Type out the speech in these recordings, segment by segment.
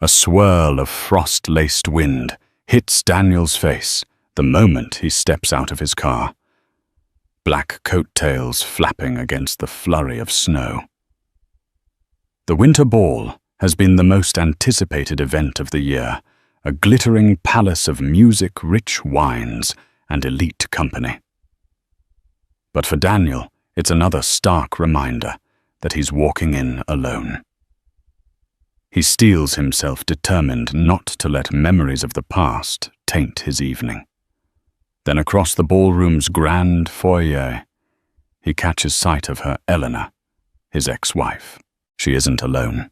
A swirl of frost-laced wind hits Daniel's face the moment he steps out of his car. Black coattails flapping against the flurry of snow. The Winter Ball has been the most anticipated event of the year, a glittering palace of music-rich wines and elite company. But for Daniel, it's another stark reminder that he's walking in alone. He steels himself determined not to let memories of the past taint his evening. Then across the ballroom's grand foyer, he catches sight of her Eleanor, his ex-wife. She isn't alone.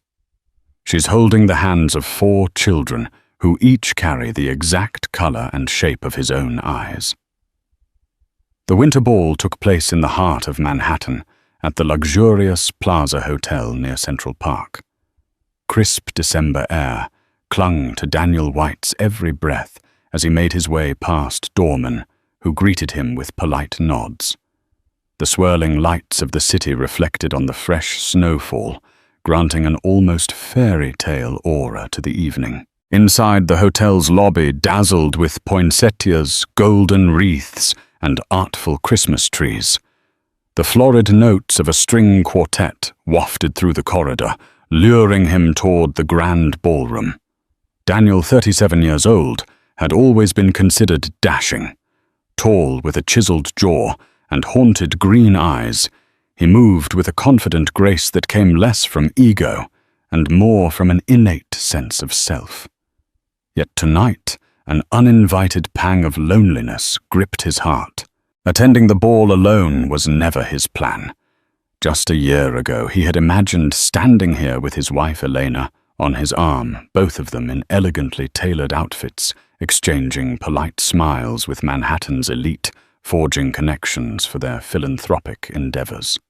She's holding the hands of 4 children who each carry the exact color and shape of his own eyes. The Winter Ball took place in the heart of Manhattan at the luxurious Plaza Hotel near Central Park. Crisp December air clung to Daniel White's every breath as he made his way past doormen who greeted him with polite nods. The swirling lights of the city reflected on the fresh snowfall, granting an almost fairy tale aura to the evening. Inside, the hotel's lobby dazzled with poinsettias, golden wreaths, and artful Christmas trees. The florid notes of a string quartet wafted through the corridor, luring him toward the grand ballroom. Daniel, 37 years old, had always been considered dashing. Tall with a chiseled jaw and haunted green eyes, he moved with a confident grace that came less from ego and more from an innate sense of self. Yet tonight, an uninvited pang of loneliness gripped his heart. Attending the ball alone was never his plan. Just a year ago, he had imagined standing here with his wife Elena on his arm, both of them in elegantly tailored outfits, exchanging polite smiles with Manhattan's elite, forging connections for their philanthropic endeavors.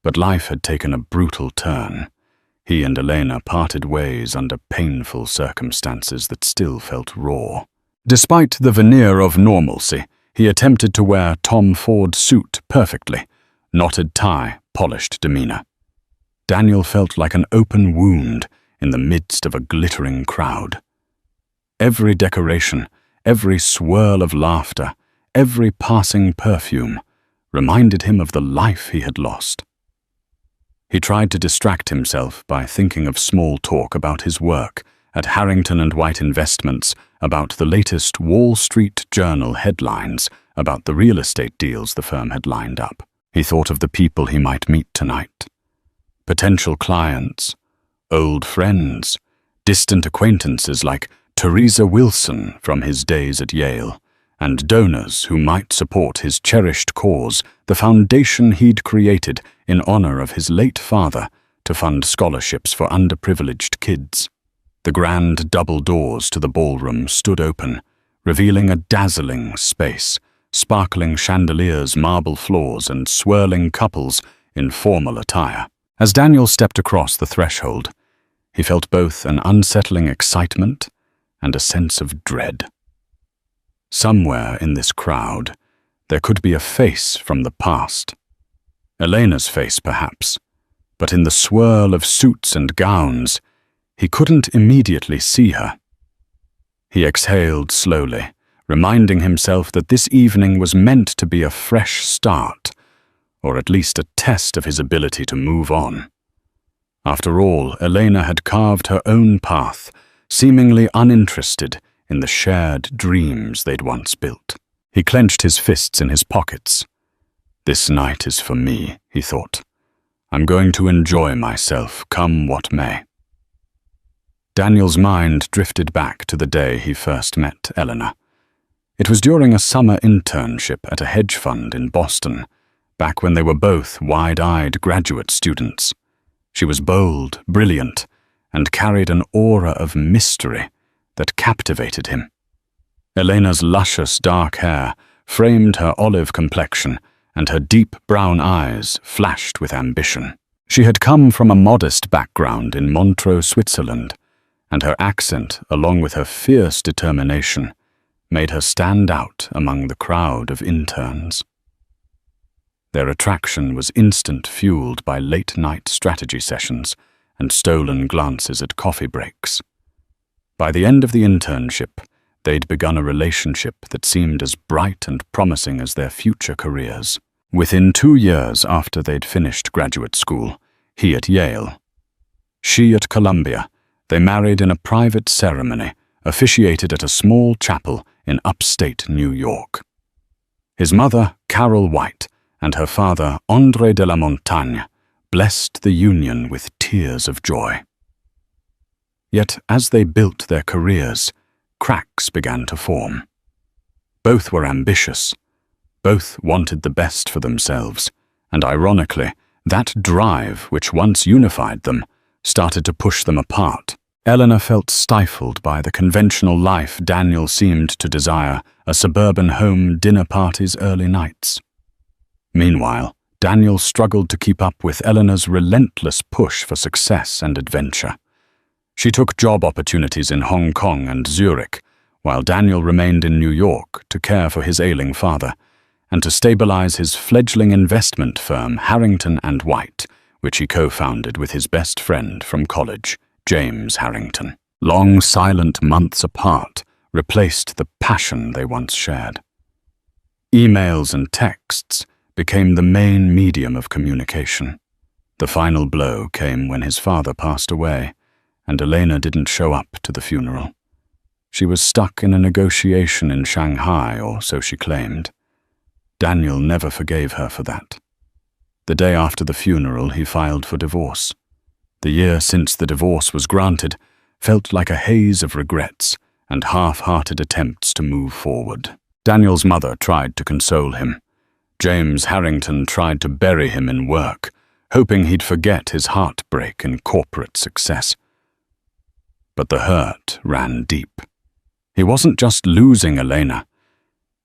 But life had taken a brutal turn. He and Elena parted ways under painful circumstances that still felt raw. Despite the veneer of normalcy, he attempted to wear Tom Ford suit perfectly, knotted tie, polished demeanor. Daniel felt like an open wound in the midst of a glittering crowd. Every decoration, every swirl of laughter, every passing perfume reminded him of the life he had lost. He tried to distract himself by thinking of small talk about his work at Harrington and White Investments, about the latest Wall Street Journal headlines about the real estate deals the firm had lined up. He thought of the people he might meet tonight. Potential clients, old friends, distant acquaintances like Teresa Wilson from his days at Yale, and donors who might support his cherished cause, the foundation he'd created in honor of his late father to fund scholarships for underprivileged kids. The grand double doors to the ballroom stood open, revealing a dazzling space, sparkling chandeliers, marble floors, and swirling couples in formal attire. As Daniel stepped across the threshold, he felt both an unsettling excitement and a sense of dread. Somewhere in this crowd, there could be a face from the past. Elena's face, perhaps, but in the swirl of suits and gowns, he couldn't immediately see her. He exhaled slowly, reminding himself that this evening was meant to be a fresh start, or at least a test of his ability to move on. After all, Elena had carved her own path, seemingly uninterested in the shared dreams they'd once built. He clenched his fists in his pockets. This night is for me, he thought. I'm going to enjoy myself, come what may. Daniel's mind drifted back to the day he first met Eleanor. It was during a summer internship at a hedge fund in Boston, back when they were both wide-eyed graduate students. She was bold, brilliant, and carried an aura of mystery that captivated him. Elena's luscious dark hair framed her olive complexion, and her deep brown eyes flashed with ambition. She had come from a modest background in Montreux, Switzerland, and her accent, along with her fierce determination, made her stand out among the crowd of interns. Their attraction was instant, fueled by late-night strategy sessions and stolen glances at coffee breaks. By the end of the internship, they'd begun a relationship that seemed as bright and promising as their future careers. Within 2 years after they'd finished graduate school, he at Yale, she at Columbia, they married in a private ceremony officiated at a small chapel in upstate New York. His mother, Carol White, and her father, André de la Montagne, blessed the union with tears of joy. Yet as they built their careers, cracks began to form. Both were ambitious. Both wanted the best for themselves, and ironically, that drive which once unified them started to push them apart. Eleanor felt stifled by the conventional life Daniel seemed to desire, a suburban home, dinner parties, early nights. Meanwhile, Daniel struggled to keep up with Eleanor's relentless push for success and adventure. She took job opportunities in Hong Kong and Zurich, while Daniel remained in New York to care for his ailing father and to stabilize his fledgling investment firm, Harrington and White, which he co-founded with his best friend from college, James Harrington. Long, silent months apart replaced the passion they once shared. Emails and texts became the main medium of communication. The final blow came when his father passed away, and Elena didn't show up to the funeral. She was stuck in a negotiation in Shanghai, or so she claimed. Daniel never forgave her for that. The day after the funeral, he filed for divorce. The year since the divorce was granted felt like a haze of regrets and half-hearted attempts to move forward. Daniel's mother tried to console him. James Harrington tried to bury him in work, hoping he'd forget his heartbreak in corporate success. But the hurt ran deep. He wasn't just losing Elena.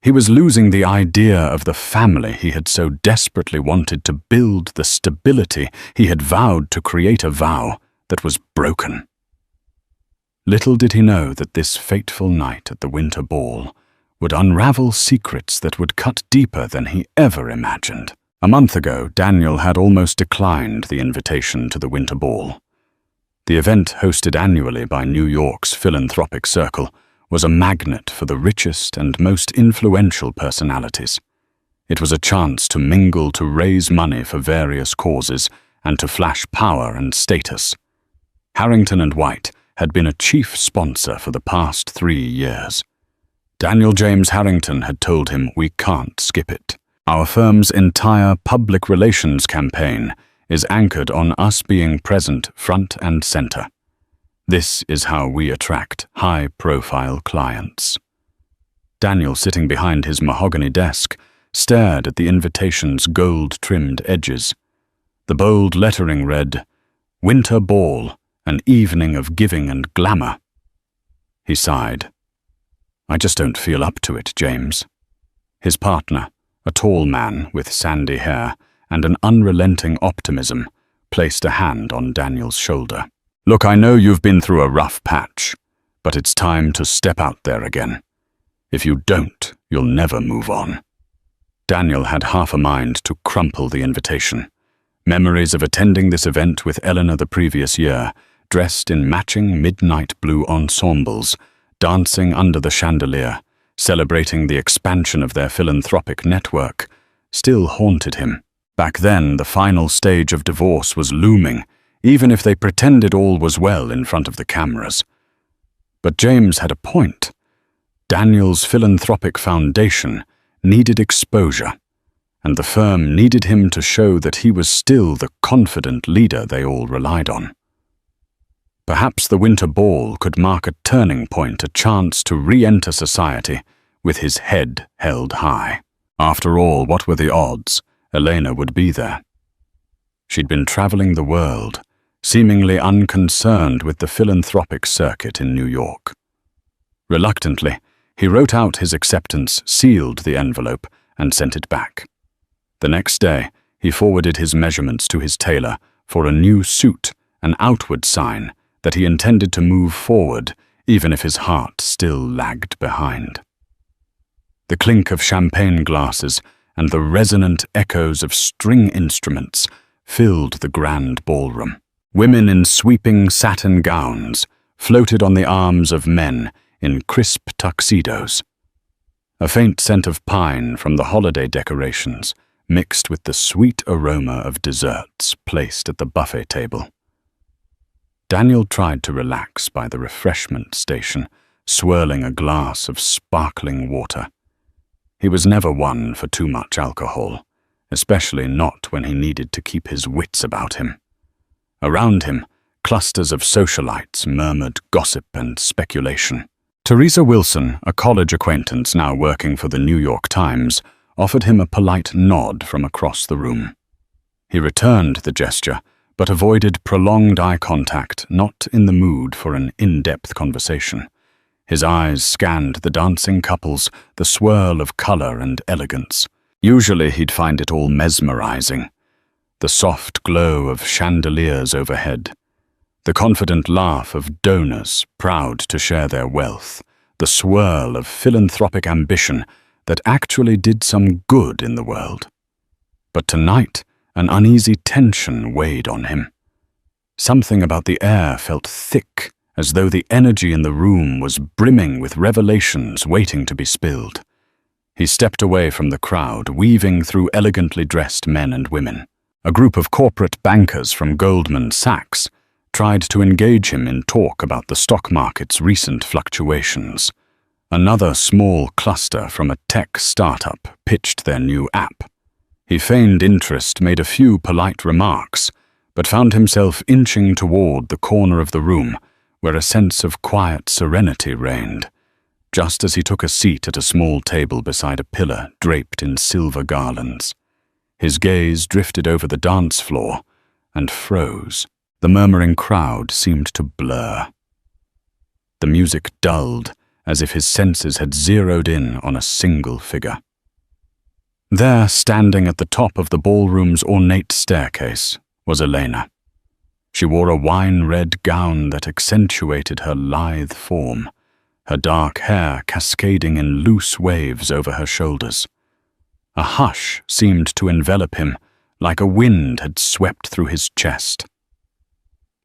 He was losing the idea of the family he had so desperately wanted to build, the stability he had vowed to create, a vow that was broken. Little did he know that this fateful night at the winter ball would unravel secrets that would cut deeper than he ever imagined. A month ago, Daniel had almost declined the invitation to the winter ball. The event, hosted annually by New York's philanthropic circle, was a magnet for the richest and most influential personalities. It was a chance to mingle, to raise money for various causes, and to flash power and status. Harrington and White had been a chief sponsor for the past 3 years. Daniel James Harrington had told him, "We can't skip it. Our firm's entire public relations campaign is anchored on us being present front and center. This is how we attract high-profile clients." Daniel, sitting behind his mahogany desk, stared at the invitation's gold-trimmed edges. The bold lettering read, "Winter Ball, an evening of giving and glamour." He sighed. "I just don't feel up to it, James." His partner, a tall man with sandy hair and an unrelenting optimism, placed a hand on Daniel's shoulder. "Look, I know you've been through a rough patch, but it's time to step out there again. If you don't, you'll never move on." Daniel had half a mind to crumple the invitation. Memories of attending this event with Eleanor the previous year, dressed in matching midnight blue ensembles, dancing under the chandelier, celebrating the expansion of their philanthropic network, still haunted him. Back then, the final stage of divorce was looming, even if they pretended all was well in front of the cameras. But James had a point. Daniel's philanthropic foundation needed exposure, and the firm needed him to show that he was still the confident leader they all relied on. Perhaps the winter ball could mark a turning point, a chance to re-enter society with his head held high. After all, what were the odds Elena would be there? She'd been traveling the world, seemingly unconcerned with the philanthropic circuit in New York. Reluctantly, he wrote out his acceptance, sealed the envelope, and sent it back. The next day, he forwarded his measurements to his tailor for a new suit, an outward sign that he intended to move forward, even if his heart still lagged behind. The clink of champagne glasses and the resonant echoes of string instruments filled the grand ballroom. Women in sweeping satin gowns floated on the arms of men in crisp tuxedos. A faint scent of pine from the holiday decorations mixed with the sweet aroma of desserts placed at the buffet table. Daniel tried to relax by the refreshment station, swirling a glass of sparkling water. He was never one for too much alcohol, especially not when he needed to keep his wits about him. Around him, clusters of socialites murmured gossip and speculation. Teresa Wilson, a college acquaintance now working for the New York Times, offered him a polite nod from across the room. He returned the gesture, but avoided prolonged eye contact, not in the mood for an in-depth conversation. His eyes scanned the dancing couples, the swirl of color and elegance. Usually he'd find it all mesmerizing. The soft glow of chandeliers overhead, the confident laugh of donors proud to share their wealth, the swirl of philanthropic ambition that actually did some good in the world. But tonight, an uneasy tension weighed on him. Something about the air felt thick, as though the energy in the room was brimming with revelations waiting to be spilled. He stepped away from the crowd, weaving through elegantly dressed men and women. A group of corporate bankers from Goldman Sachs tried to engage him in talk about the stock market's recent fluctuations. Another small cluster from a tech startup pitched their new app. He feigned interest, made a few polite remarks, but found himself inching toward the corner of the room where a sense of quiet serenity reigned, just as he took a seat at a small table beside a pillar draped in silver garlands. His gaze drifted over the dance floor and froze. The murmuring crowd seemed to blur. The music dulled, as if his senses had zeroed in on a single figure. There, standing at the top of the ballroom's ornate staircase, was Elena. She wore a wine-red gown that accentuated her lithe form, her dark hair cascading in loose waves over her shoulders. A hush seemed to envelop him, like a wind had swept through his chest.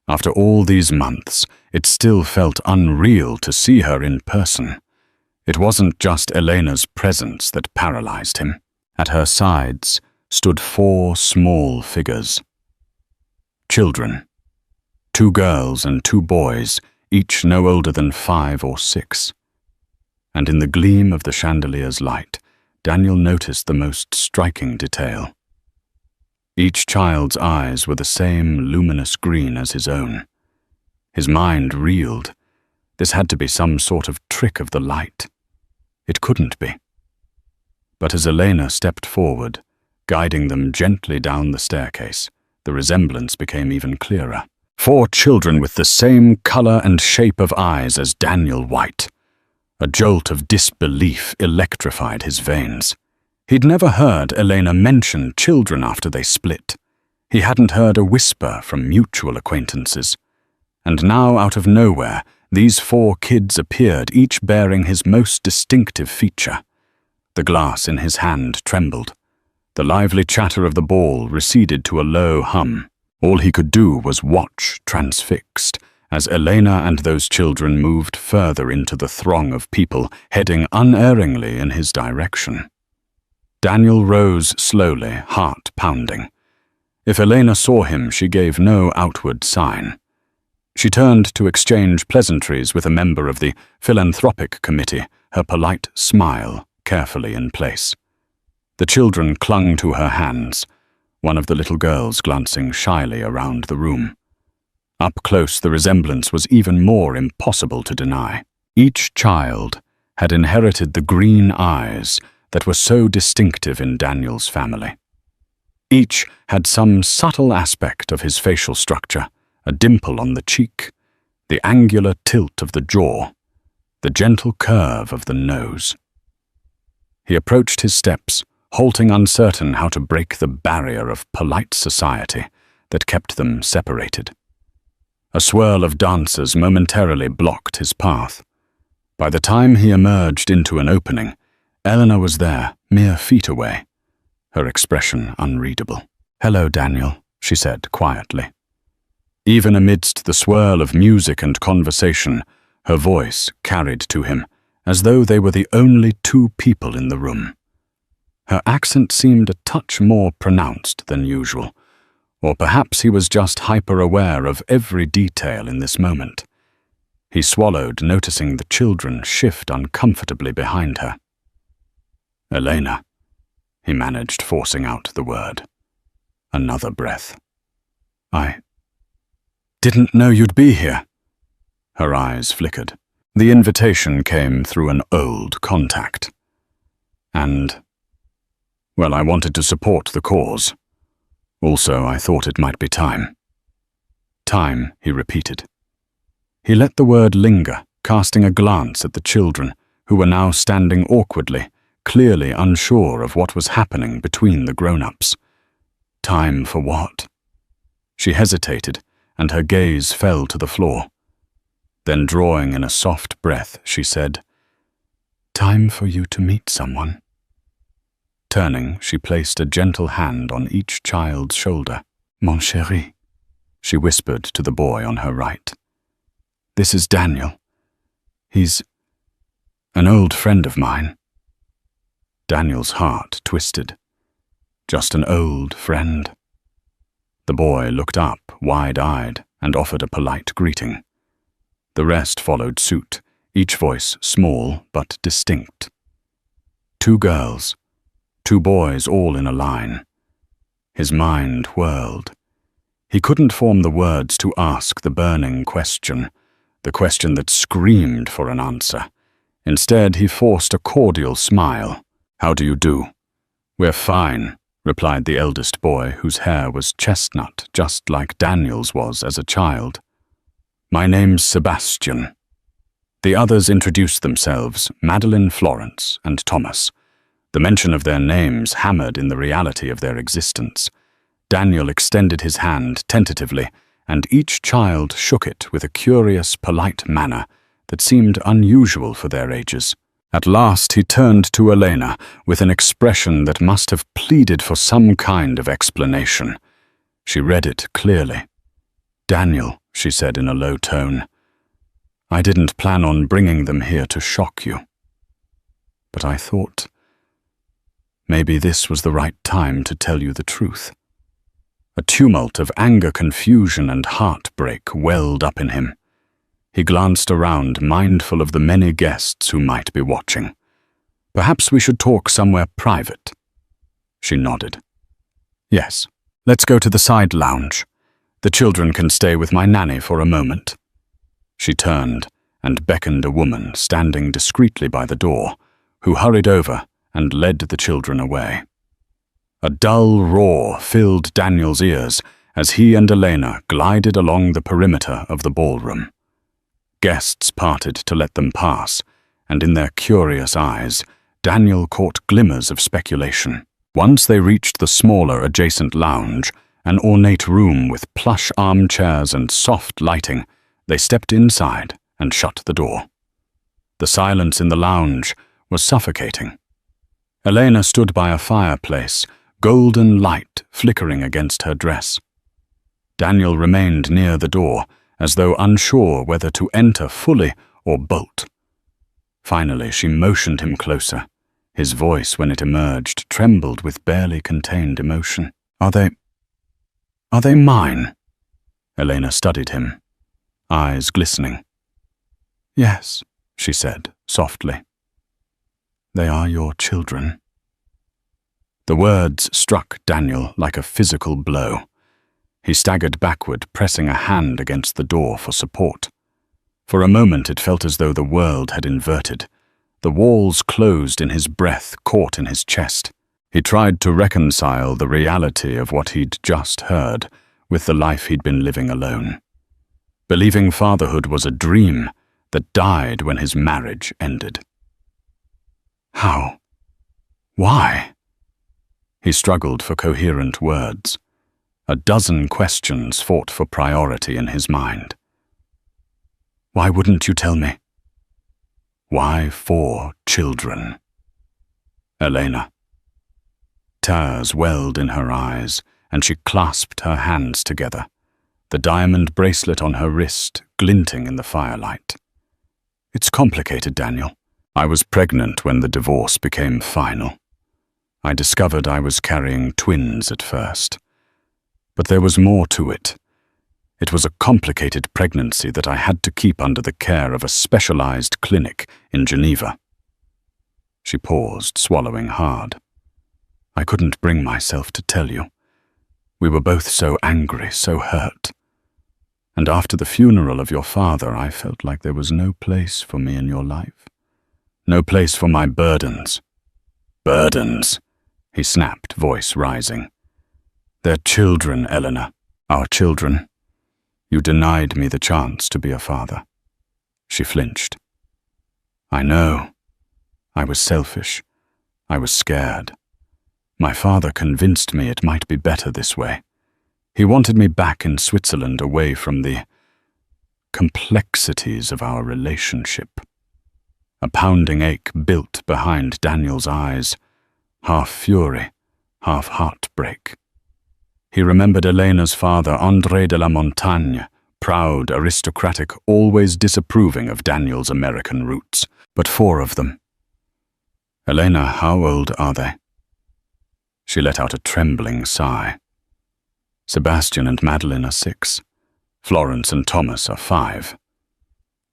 After all these months, it still felt unreal to see her in person. It wasn't just Elena's presence that paralyzed him. At her sides stood 4 small figures. Children. 2 girls and 2 boys, each no older than 5 or 6. And in the gleam of the chandelier's light, Daniel noticed the most striking detail. Each child's eyes were the same luminous green as his own. His mind reeled. This had to be some sort of trick of the light. It couldn't be. But as Elena stepped forward, guiding them gently down the staircase, the resemblance became even clearer. 4 children with the same color and shape of eyes as Daniel White. A jolt of disbelief electrified his veins. He'd never heard Elena mention children after they split. He hadn't heard a whisper from mutual acquaintances. And now, out of nowhere, these 4 kids appeared, each bearing his most distinctive feature. The glass in his hand trembled. The lively chatter of the ball receded to a low hum. All he could do was watch, transfixed, as Elena and those children moved further into the throng of people, heading unerringly in his direction. Daniel rose slowly, heart pounding. If Elena saw him, she gave no outward sign. She turned to exchange pleasantries with a member of the philanthropic committee, her polite smile carefully in place. The children clung to her hands, one of the little girls glancing shyly around the room. Up close, the resemblance was even more impossible to deny. Each child had inherited the green eyes that were so distinctive in Daniel's family. Each had some subtle aspect of his facial structure, a dimple on the cheek, the angular tilt of the jaw, the gentle curve of the nose. He approached his steps, halting uncertain how to break the barrier of polite society that kept them separated. A swirl of dancers momentarily blocked his path. By the time he emerged into an opening, Eleanor was there, mere feet away, her expression unreadable. "Hello, Daniel," she said quietly. Even amidst the swirl of music and conversation, her voice carried to him, as though they were the only two people in the room. Her accent seemed a touch more pronounced than usual, or perhaps he was just hyper-aware of every detail in this moment. He swallowed, noticing the children shift uncomfortably behind her. "Elena," he managed, forcing out the word. Another breath. "I didn't know you'd be here." Her eyes flickered. The invitation came through an old contact. Well, I wanted to support the cause. Also, I thought it might be time. Time, he repeated. He let the word linger, casting a glance at the children, who were now standing awkwardly, clearly unsure of what was happening between the grown-ups. Time for what? She hesitated, and her gaze fell to the floor. Then, drawing in a soft breath, she said, "Time for you to meet someone." Turning, she placed a gentle hand on each child's shoulder. "Mon chéri," she whispered to the boy on her right. "This is Daniel. He's an old friend of mine." Daniel's heart twisted. Just an old friend. The boy looked up, wide-eyed, and offered a polite greeting. The rest followed suit, each voice small but distinct. Two girls, two boys all in a line. His mind whirled. He couldn't form the words to ask the burning question, the question that screamed for an answer. Instead, he forced a cordial smile. "How do you do?" "We're fine," replied the eldest boy, whose hair was chestnut, just like Daniel's was as a child. "My name's Sebastian." The others introduced themselves, Madeline, Florence, and Thomas. The mention of their names hammered in the reality of their existence. Daniel extended his hand tentatively, and each child shook it with a curious, polite manner that seemed unusual for their ages. At last he turned to Elena with an expression that must have pleaded for some kind of explanation. She read it clearly. "Daniel," she said in a low tone, "I didn't plan on bringing them here to shock you. But I thought maybe this was the right time to tell you the truth." A tumult of anger, confusion, and heartbreak welled up in him. He glanced around, mindful of the many guests who might be watching. "Perhaps we should talk somewhere private." She nodded. "Yes, let's go to the side lounge. The children can stay with my nanny for a moment." She turned and beckoned a woman standing discreetly by the door, who hurried over and led the children away. A dull roar filled Daniel's ears as he and Elena glided along the perimeter of the ballroom. Guests parted to let them pass, and in their curious eyes, Daniel caught glimmers of speculation. Once they reached the smaller adjacent lounge, an ornate room with plush armchairs and soft lighting, they stepped inside and shut the door. The silence in the lounge was suffocating. Elena stood by a fireplace, golden light flickering against her dress. Daniel remained near the door, as though unsure whether to enter fully or bolt. Finally, she motioned him closer. His voice, when it emerged, trembled with barely contained emotion. Are they mine?" Elena studied him, eyes glistening. "Yes," she said, softly. "They are your children." The words struck Daniel like a physical blow. He staggered backward, pressing a hand against the door for support. For a moment it felt as though the world had inverted. The walls closed in his breath, caught in his chest. He tried to reconcile the reality of what he'd just heard with the life he'd been living alone. Believing fatherhood was a dream that died when his marriage ended. How? Why? He struggled for coherent words. A dozen questions fought for priority in his mind. Why wouldn't you tell me? Why 4 children? Elena. Tears welled in her eyes, and she clasped her hands together. the diamond bracelet on her wrist glinting in the firelight. "It's complicated, Daniel. I was pregnant when the divorce became final. I discovered I was carrying twins at first. But there was more to it. It was a complicated pregnancy that I had to keep under the care of a specialized clinic in Geneva." She paused, swallowing hard. "I couldn't bring myself to tell you. We were both so angry, so hurt. And after the funeral of your father, I felt like there was no place for me in your life. No place for my burdens." "Burdens," he snapped, voice rising. "They're children, Eleanor. Our children. You denied me the chance to be a father." She flinched. "I know. I was selfish. I was scared. My father convinced me it might be better this way. He wanted me back in Switzerland, away from the complexities of our relationship." A pounding ache built behind Daniel's eyes, half fury, half heartbreak. He remembered Elena's father, André de la Montagne, proud, aristocratic, always disapproving of Daniel's American roots, but 4 of them. "Elena, how old are they?" She let out a trembling sigh. "Sebastian and Madeline are 6. Florence and Thomas are 5.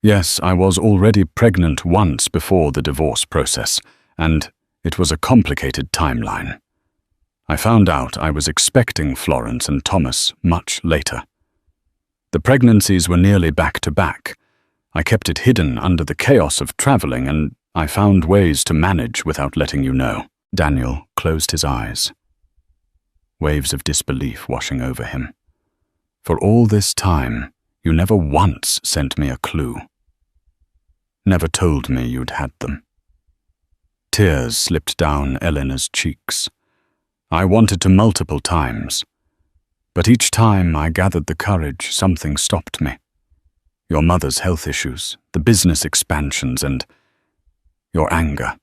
Yes, I was already pregnant once before the divorce process, and it was a complicated timeline. I found out I was expecting Florence and Thomas much later. The pregnancies were nearly back-to-back. I kept it hidden under the chaos of traveling, and I found ways to manage without letting you know." Daniel closed his eyes, waves of disbelief washing over him. "For all this time, you never once sent me a clue. Never told me you'd had them." Tears slipped down Eleanor's cheeks. "I wanted to multiple times, but each time I gathered the courage, something stopped me. Your mother's health issues, the business expansions, and your anger.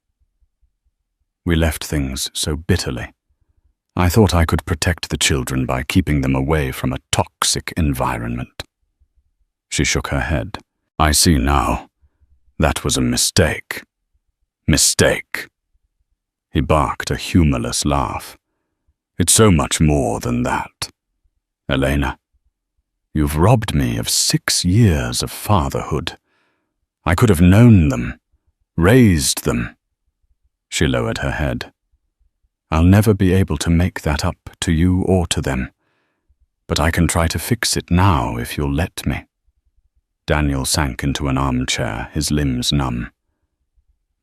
We left things so bitterly. I thought I could protect the children by keeping them away from a toxic environment." She shook her head. "I see now. That was a mistake. Mistake." He barked a humorless laugh. "It's so much more than that. Elena, you've robbed me of 6 years of fatherhood. I could have known them, raised them." She lowered her head. "I'll never be able to make that up to you or to them, but I can try to fix it now if you'll let me." Daniel sank into an armchair, his limbs numb.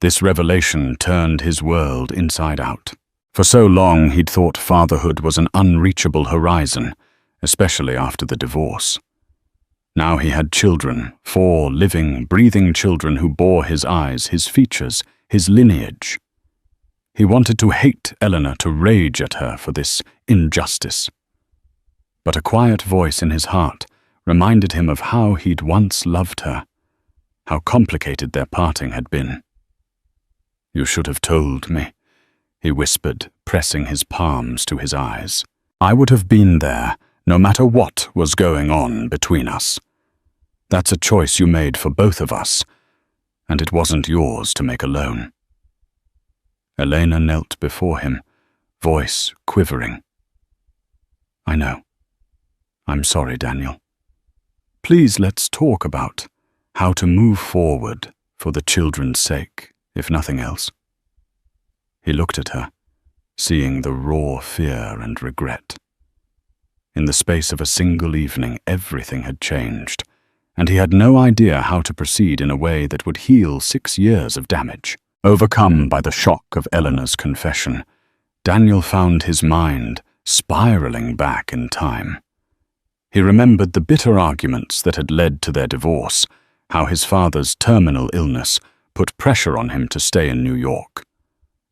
This revelation turned his world inside out. For so long he'd thought fatherhood was an unreachable horizon, especially after the divorce. Now he had children, 4 living, breathing children who bore his eyes, his features, his lineage. He wanted to hate Eleanor, to rage at her for this injustice. But a quiet voice in his heart reminded him of how he'd once loved her, how complicated their parting had been. "You should have told me," he whispered, pressing his palms to his eyes. "I would have been there, no matter what was going on between us. That's a choice you made for both of us, and it wasn't yours to make alone." Elena knelt before him, voice quivering. "I know. I'm sorry, Daniel. Please let's talk about how to move forward for the children's sake, if nothing else." He looked at her, seeing the raw fear and regret. In the space of a single evening, everything had changed, and he had no idea how to proceed in a way that would heal 6 years of damage. Overcome by the shock of Eleanor's confession, Daniel found his mind spiraling back in time. He remembered the bitter arguments that had led to their divorce, how his father's terminal illness put pressure on him to stay in New York,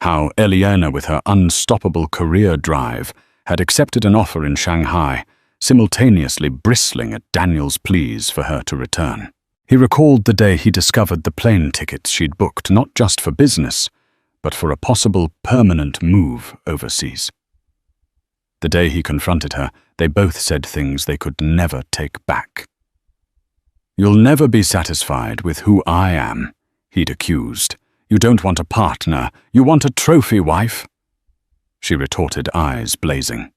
how Eliana, with her unstoppable career drive, had accepted an offer in Shanghai, simultaneously bristling at Daniel's pleas for her to return. He recalled the day he discovered the plane tickets she'd booked not just for business, but for a possible permanent move overseas. The day he confronted her, they both said things they could never take back. "You'll never be satisfied with who I am," he'd accused. "You don't want a partner, you want a trophy wife." She retorted, eyes blazing.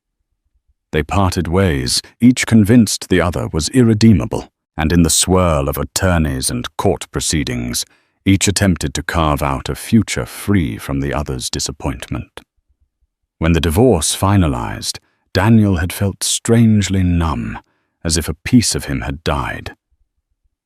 They parted ways, each convinced the other was irredeemable, and in the swirl of attorneys and court proceedings, each attempted to carve out a future free from the other's disappointment. When the divorce finalized, Daniel had felt strangely numb, as if a piece of him had died.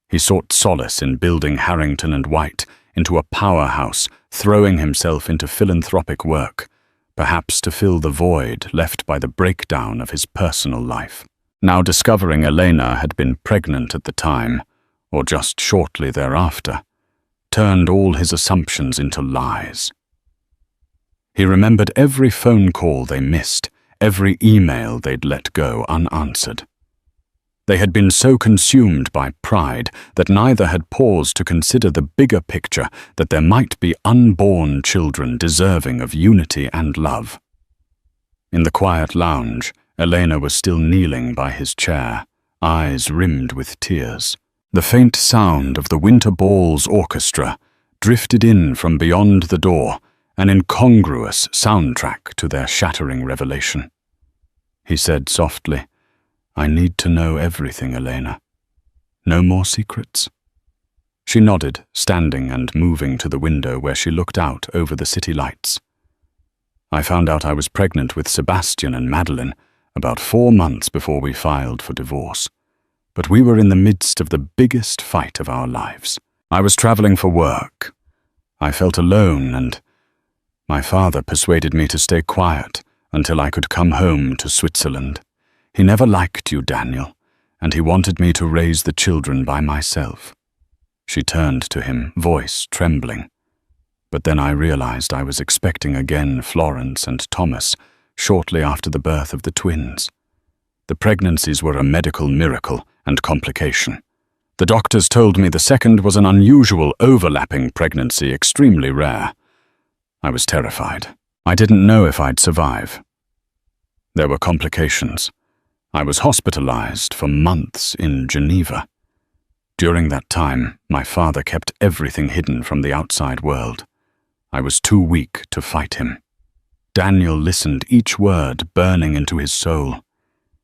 He sought solace in building Harrington and White into a powerhouse, throwing himself into philanthropic work, perhaps to fill the void left by the breakdown of his personal life. Now discovering Elena had been pregnant at the time, or just shortly thereafter, turned all his assumptions into lies. He remembered every phone call they missed, every email they'd let go unanswered. They had been so consumed by pride that neither had paused to consider the bigger picture, that there might be unborn children deserving of unity and love. In the quiet lounge, Elena was still kneeling by his chair, eyes rimmed with tears. The faint sound of the Winter Ball's orchestra drifted in from beyond the door, an incongruous soundtrack to their shattering revelation. He said softly, "I need to know everything, Elena. No more secrets?" She nodded, standing and moving to the window where she looked out over the city lights. "I found out I was pregnant with Sebastian and Madeline about 4 months before we filed for divorce. But we were in the midst of the biggest fight of our lives. I was traveling for work. I felt alone, and my father persuaded me to stay quiet until I could come home to Switzerland. He never liked you, Daniel, and he wanted me to raise the children by myself." She turned to him, voice trembling. But then I realized I was expecting again Florence and Thomas shortly after the birth of the twins. The pregnancies were a medical miracle and complication. The doctors told me the second was an unusual overlapping pregnancy, extremely rare. I was terrified. I didn't know if I'd survive. There were complications. I was hospitalized for months in Geneva. During that time, my father kept everything hidden from the outside world. I was too weak to fight him. Daniel listened, each word burning into his soul.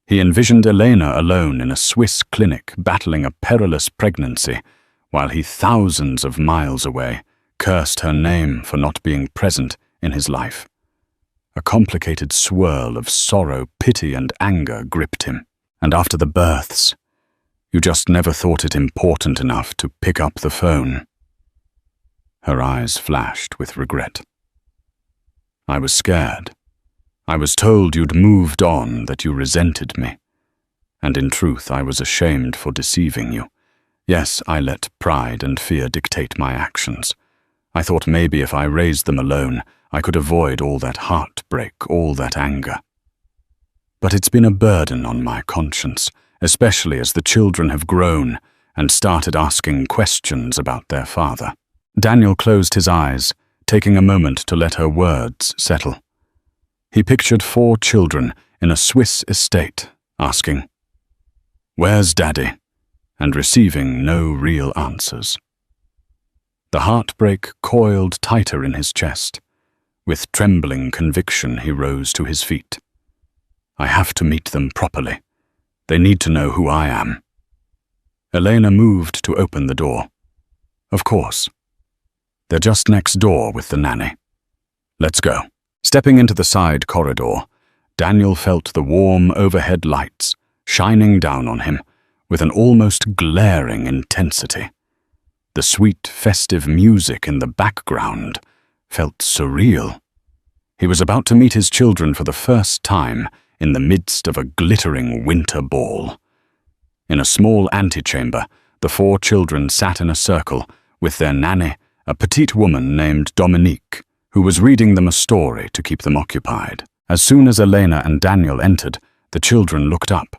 He envisioned Elena alone in a Swiss clinic battling a perilous pregnancy, while he, thousands of miles away, cursed her name for not being present in his life. A complicated swirl of sorrow, pity, and anger gripped him. And after the births, you just never thought it important enough to pick up the phone. Her eyes flashed with regret. I was scared. I was told you'd moved on, that you resented me. And in truth, I was ashamed for deceiving you. Yes, I let pride and fear dictate my actions. I thought maybe if I raised them alone, I could avoid all that heartbreak, all that anger. But it's been a burden on my conscience, especially as the children have grown and started asking questions about their father. Daniel closed his eyes, taking a moment to let her words settle. He pictured 4 children in a Swiss estate, asking, "Where's Daddy?" and receiving no real answers. The heartbreak coiled tighter in his chest. With trembling conviction, he rose to his feet. "I have to meet them properly. They need to know who I am." Elena moved to open the door. "Of course. They're just next door with the nanny. Let's go." Stepping into the side corridor, Daniel felt the warm overhead lights shining down on him with an almost glaring intensity. The sweet, festive music in the background felt surreal. He was about to meet his children for the first time in the midst of a glittering winter ball. In a small antechamber, the 4 children sat in a circle with their nanny, a petite woman named Dominique, who was reading them a story to keep them occupied. As soon as Elena and Daniel entered, the children looked up,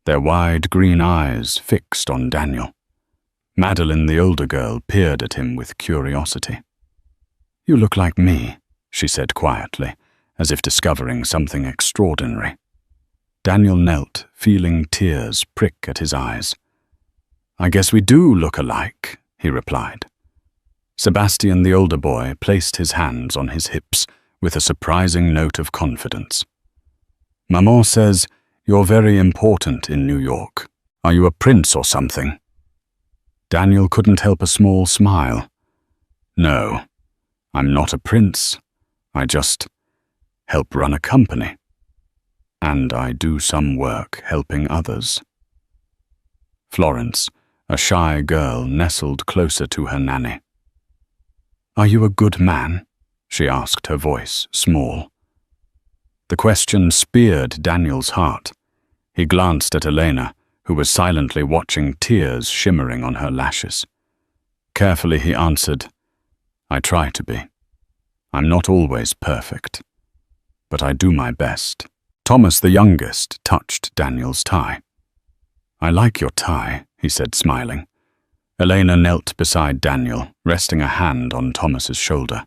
their wide green eyes fixed on Daniel. Madeline, the older girl, peered at him with curiosity. "You look like me," she said quietly, as if discovering something extraordinary. Daniel knelt, feeling tears prick at his eyes. "I guess we do look alike," he replied. Sebastian, the older boy, placed his hands on his hips with a surprising note of confidence. "Maman says you're very important in New York. Are you a prince or something?" Daniel couldn't help a small smile. "No, I'm not a prince. I just help run a company. And I do some work helping others." Florence, a shy girl, nestled closer to her nanny. "Are you a good man?" she asked, her voice small. The question speared Daniel's heart. He glanced at Elena, who was silently watching, tears shimmering on her lashes. Carefully he answered, "I try to be. I'm not always perfect, but I do my best." Thomas, the youngest, touched Daniel's tie. "I like your tie," he said, smiling. Elena knelt beside Daniel, resting a hand on Thomas's shoulder.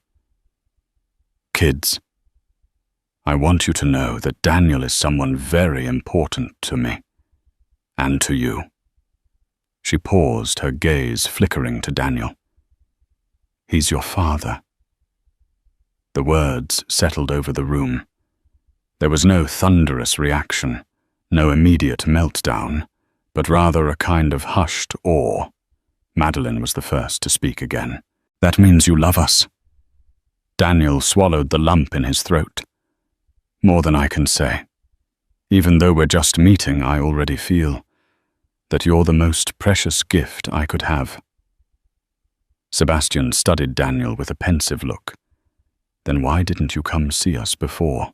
"Kids, I want you to know that Daniel is someone very important to me, and to you." She paused, her gaze flickering to Daniel. "He's your father." The words settled over the room. There was no thunderous reaction, no immediate meltdown, but rather a kind of hushed awe. Madeline was the first to speak again. "That means you love us." Daniel swallowed the lump in his throat. "More than I can say. Even though we're just meeting, I already feel that you're the most precious gift I could have." Sebastian studied Daniel with a pensive look. "Then why didn't you come see us before?"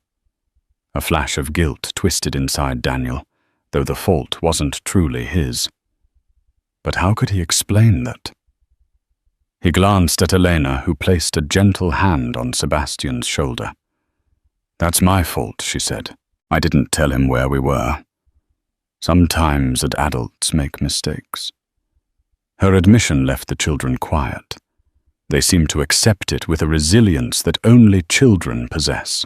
A flash of guilt twisted inside Daniel, though the fault wasn't truly his. But how could he explain that? He glanced at Elena, who placed a gentle hand on Sebastian's shoulder. "That's my fault," she said. "I didn't tell him where we were. Sometimes adults make mistakes." Her admission left the children quiet. They seemed to accept it with a resilience that only children possess.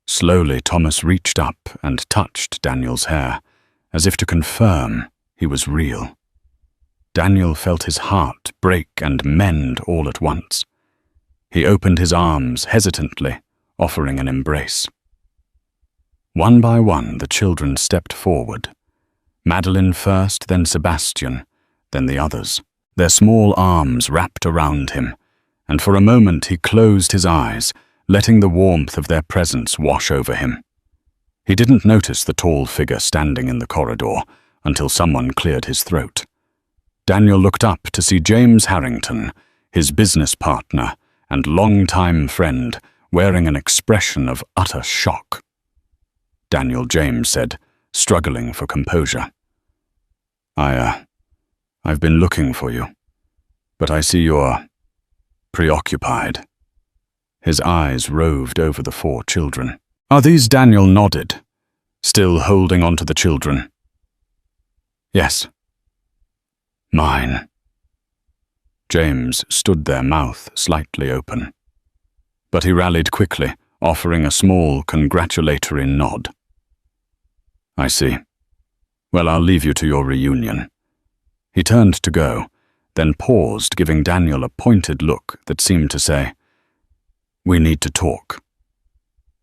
Slowly, Thomas reached up and touched Daniel's hair, as if to confirm he was real. Daniel felt his heart break and mend all at once. He opened his arms hesitantly, offering an embrace. One by one, the children stepped forward. Madeline first, then Sebastian, then the others. Their small arms wrapped around him, and for a moment he closed his eyes, letting the warmth of their presence wash over him. He didn't notice the tall figure standing in the corridor until someone cleared his throat. Daniel looked up to see James Harrington, his business partner and longtime friend, wearing an expression of utter shock. Daniel, James said, struggling for composure. I've been looking for you, but I see you're preoccupied." His eyes roved over the 4 children. "Are these?" Daniel nodded, still holding on to the children. "Yes." "Mine." James stood there, mouth slightly open. But he rallied quickly, offering a small congratulatory nod. "I see. Well, I'll leave you to your reunion." He turned to go, then paused, giving Daniel a pointed look that seemed to say, "We need to talk."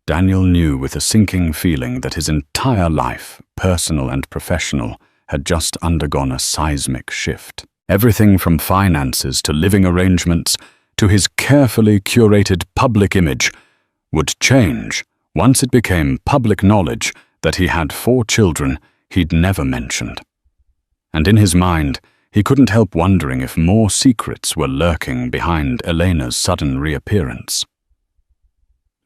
Daniel knew with a sinking feeling that his entire life, personal and professional, had just undergone a seismic shift. Everything from finances to living arrangements to his carefully curated public image would change once it became public knowledge that he had 4 children he'd never mentioned. And in his mind, he couldn't help wondering if more secrets were lurking behind Elena's sudden reappearance.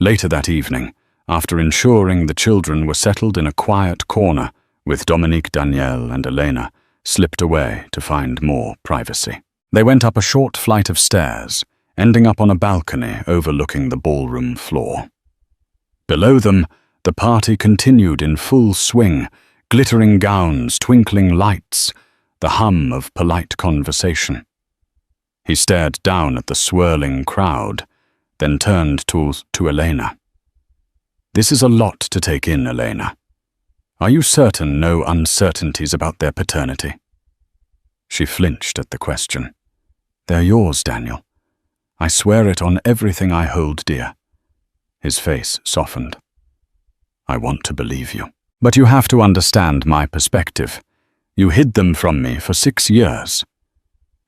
Later that evening, after ensuring the children were settled in a quiet corner, with Dominique, Danielle, and Elena, slipped away to find more privacy. They went up a short flight of stairs, ending up on a balcony overlooking the ballroom floor. Below them, the party continued in full swing, glittering gowns, twinkling lights, the hum of polite conversation. He stared down at the swirling crowd, then turned to Elena. "This is a lot to take in, Elena. Are you certain no uncertainties about their paternity? She flinched at the question. They're yours, Daniel. I swear it on everything I hold dear. His face softened. I want to believe you. But you have to understand my perspective. You hid them from me for 6 years.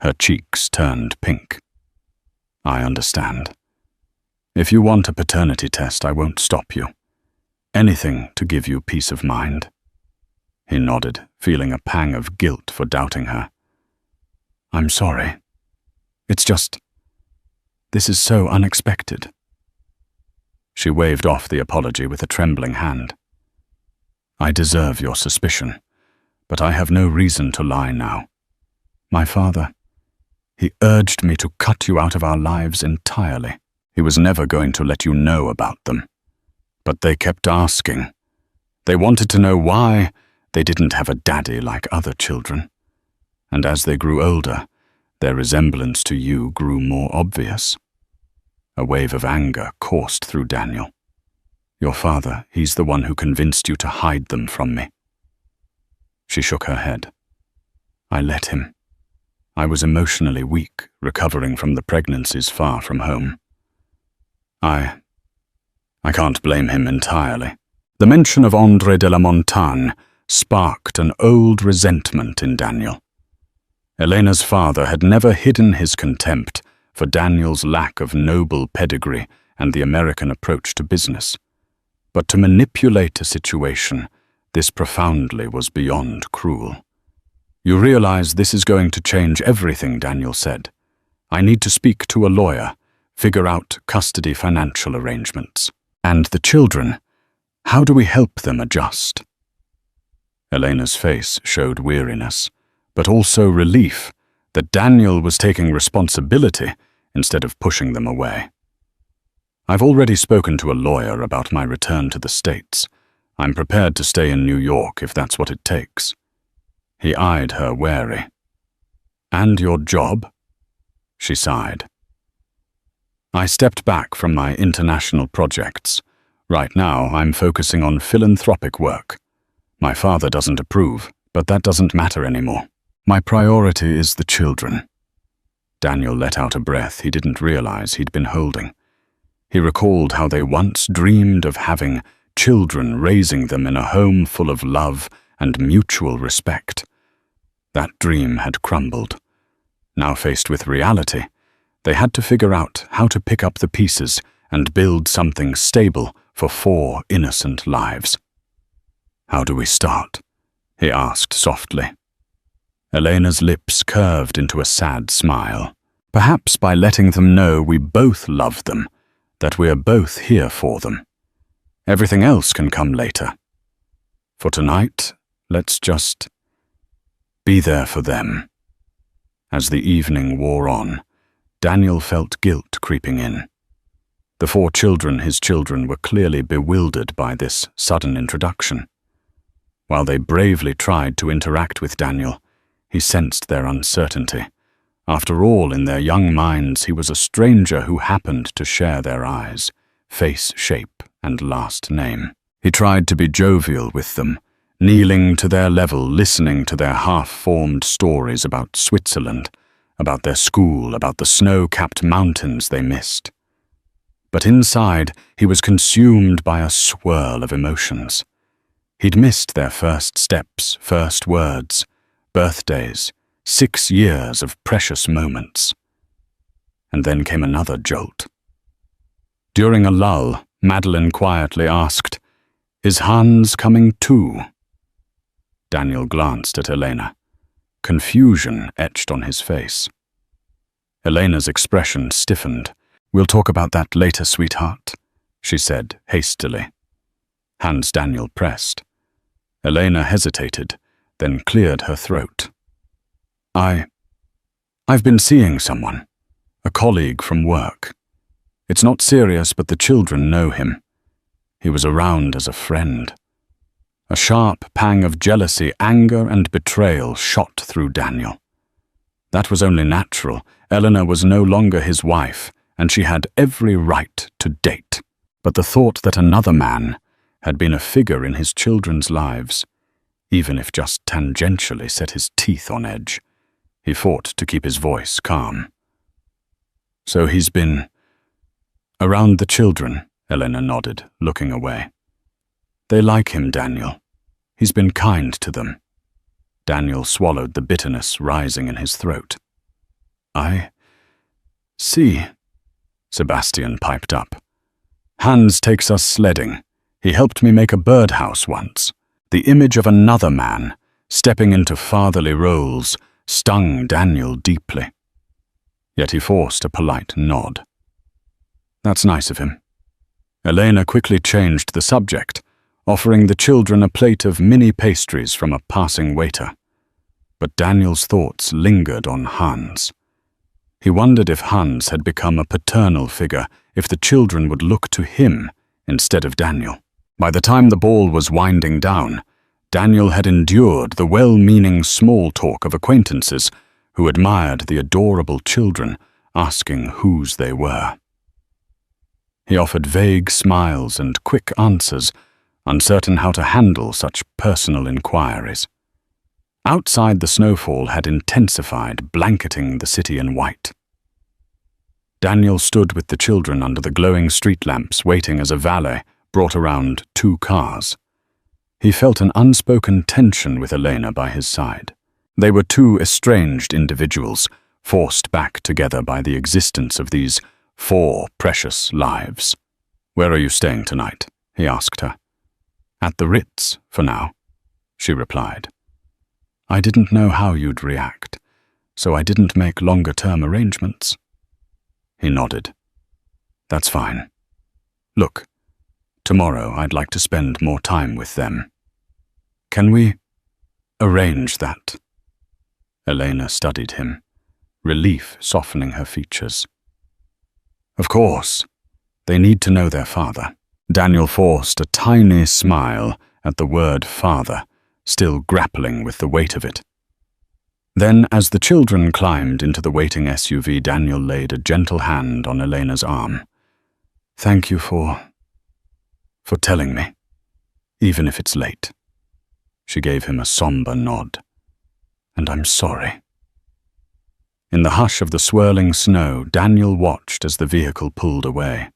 Her cheeks turned pink. I understand. If you want a paternity test, I won't stop you. Anything to give you peace of mind. He nodded, feeling a pang of guilt for doubting her. I'm sorry. It's just... this is so unexpected. She waved off the apology with a trembling hand. I deserve your suspicion, but I have no reason to lie now. My father, he urged me to cut you out of our lives entirely. He was never going to let you know about them. But they kept asking. They wanted to know why they didn't have a daddy like other children. And as they grew older, their resemblance to you grew more obvious. A wave of anger coursed through Daniel. Your father, he's the one who convinced you to hide them from me. She shook her head. I let him. I was emotionally weak, recovering from the pregnancies far from home. I can't blame him entirely. The mention of André de la Montagne sparked an old resentment in Daniel. Elena's father had never hidden his contempt for Daniel's lack of noble pedigree and the American approach to business. But to manipulate a situation this profoundly was beyond cruel. You realize this is going to change everything, Daniel said. I need to speak to a lawyer, figure out custody financial arrangements. And the children, how do we help them adjust? Elena's face showed weariness, but also relief that Daniel was taking responsibility instead of pushing them away. I've already spoken to a lawyer about my return to the States. I'm prepared to stay in New York if that's what it takes. He eyed her wary. And your job? She sighed. I stepped back from my international projects. Right now, I'm focusing on philanthropic work. My father doesn't approve, but that doesn't matter anymore. My priority is the children. Daniel let out a breath he didn't realize he'd been holding. He recalled how they once dreamed of having children, raising them in a home full of love and mutual respect. That dream had crumbled. Now faced with reality, they had to figure out how to pick up the pieces and build something stable for 4 innocent lives. How do we start? He asked softly. Elena's lips curved into a sad smile. Perhaps by letting them know we both love them, that we're both here for them. Everything else can come later. For tonight, let's just be there for them. As the evening wore on, Daniel felt guilt creeping in. The 4 children, his children, were clearly bewildered by this sudden introduction. While they bravely tried to interact with Daniel, he sensed their uncertainty. After all, in their young minds, he was a stranger who happened to share their eyes, face shape, and last name. He tried to be jovial with them, kneeling to their level, listening to their half-formed stories about Switzerland, about their school, about the snow-capped mountains they missed. But inside, he was consumed by a swirl of emotions. He'd missed their first steps, first words, birthdays, 6 years of precious moments. And then came another jolt. During a lull, Madeline quietly asked, "Is Hans coming too?" Daniel glanced at Elena. Confusion etched on his face. Elena's expression stiffened. "We'll talk about that later, sweetheart," she said hastily. Hands Daniel pressed. Elena hesitated, then cleared her throat. I've been seeing someone, a colleague from work. It's not serious, but the children know him. He was around as a friend. A sharp pang of jealousy, anger, and betrayal shot through Daniel. That was only natural. Eleanor was no longer his wife, and she had every right to date. But the thought that another man had been a figure in his children's lives, even if just tangentially set his teeth on edge. He fought to keep his voice calm. "So he's been around the children," Elena nodded, looking away. "They like him, Daniel. He's been kind to them." Daniel swallowed the bitterness rising in his throat. "I see," Sebastian piped up. "Hans takes us sledding. He helped me make a birdhouse once. The image of another man, stepping into fatherly roles, stung Daniel deeply. Yet he forced a polite nod. "That's nice of him." Elena quickly changed the subject, offering the children a plate of mini pastries from a passing waiter. But Daniel's thoughts lingered on Hans. He wondered if Hans had become a paternal figure, if the children would look to him instead of Daniel. By the time the ball was winding down, Daniel had endured the well-meaning small talk of acquaintances who admired the adorable children, asking whose they were. He offered vague smiles and quick answers, uncertain how to handle such personal inquiries. Outside, the snowfall had intensified, blanketing the city in white. Daniel stood with the children under the glowing street lamps, waiting as a valet brought around 2 cars. He felt an unspoken tension with Elena by his side. They were 2 estranged individuals, forced back together by the existence of these 4 precious lives. "Where are you staying tonight?" he asked her. "At the Ritz, for now," she replied. "I didn't know how you'd react, so I didn't make longer-term arrangements." He nodded. "That's fine. Look, tomorrow I'd like to spend more time with them. Can we arrange that?" Elena studied him, relief softening her features. "Of course. They need to know their father." Daniel forced a tiny smile at the word father, still grappling with the weight of it. Then, as the children climbed into the waiting SUV, Daniel laid a gentle hand on Elena's arm. "Thank you for telling me, even if it's late." She gave him a somber nod. "And I'm sorry." In the hush of the swirling snow, Daniel watched as the vehicle pulled away.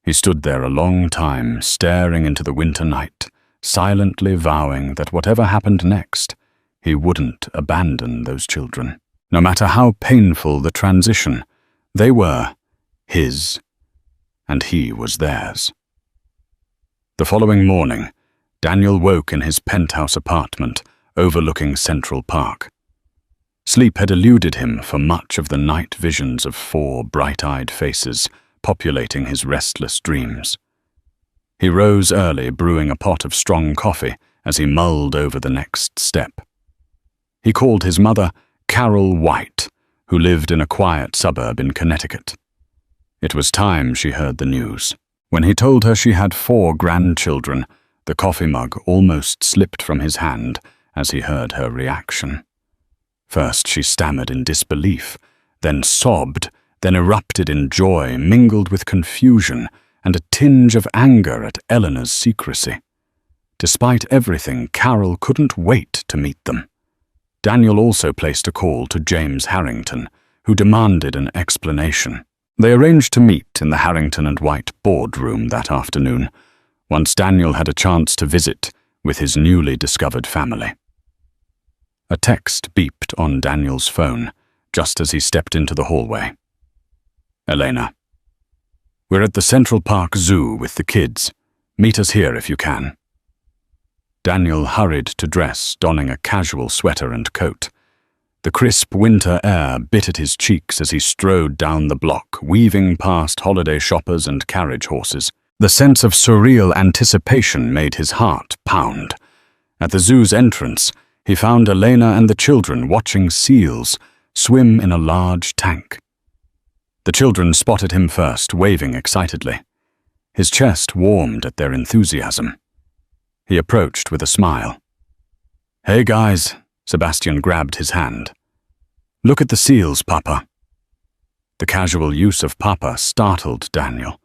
He stood there a long time, staring into the winter night, silently vowing that whatever happened next, he wouldn't abandon those children. No matter how painful the transition, they were his, and he was theirs. The following morning, Daniel woke in his penthouse apartment overlooking Central Park. Sleep had eluded him for much of the night visions of 4 bright-eyed faces populating his restless dreams. He rose early, brewing a pot of strong coffee as he mulled over the next step. He called his mother Carol White, who lived in a quiet suburb in Connecticut. It was time she heard the news. When he told her she had 4 grandchildren, the coffee mug almost slipped from his hand as he heard her reaction. First she stammered in disbelief, then sobbed, then erupted in joy mingled with confusion and a tinge of anger at Eleanor's secrecy. Despite everything, Carol couldn't wait to meet them. Daniel also placed a call to James Harrington, who demanded an explanation. They arranged to meet in the Harrington and White boardroom that afternoon, once Daniel had a chance to visit with his newly discovered family. A text beeped on Daniel's phone just as he stepped into the hallway. "Elena, we're at the Central Park Zoo with the kids. Meet us here if you can." Daniel hurried to dress, donning a casual sweater and coat. The crisp winter air bit at his cheeks as he strode down the block, weaving past holiday shoppers and carriage horses. The sense of surreal anticipation made his heart pound. At the zoo's entrance, he found Elena and the children watching seals swim in a large tank. The children spotted him first, waving excitedly. His chest warmed at their enthusiasm. He approached with a smile. "Hey guys," Sebastian grabbed his hand. "Look at the seals, Papa." The casual use of Papa startled Daniel,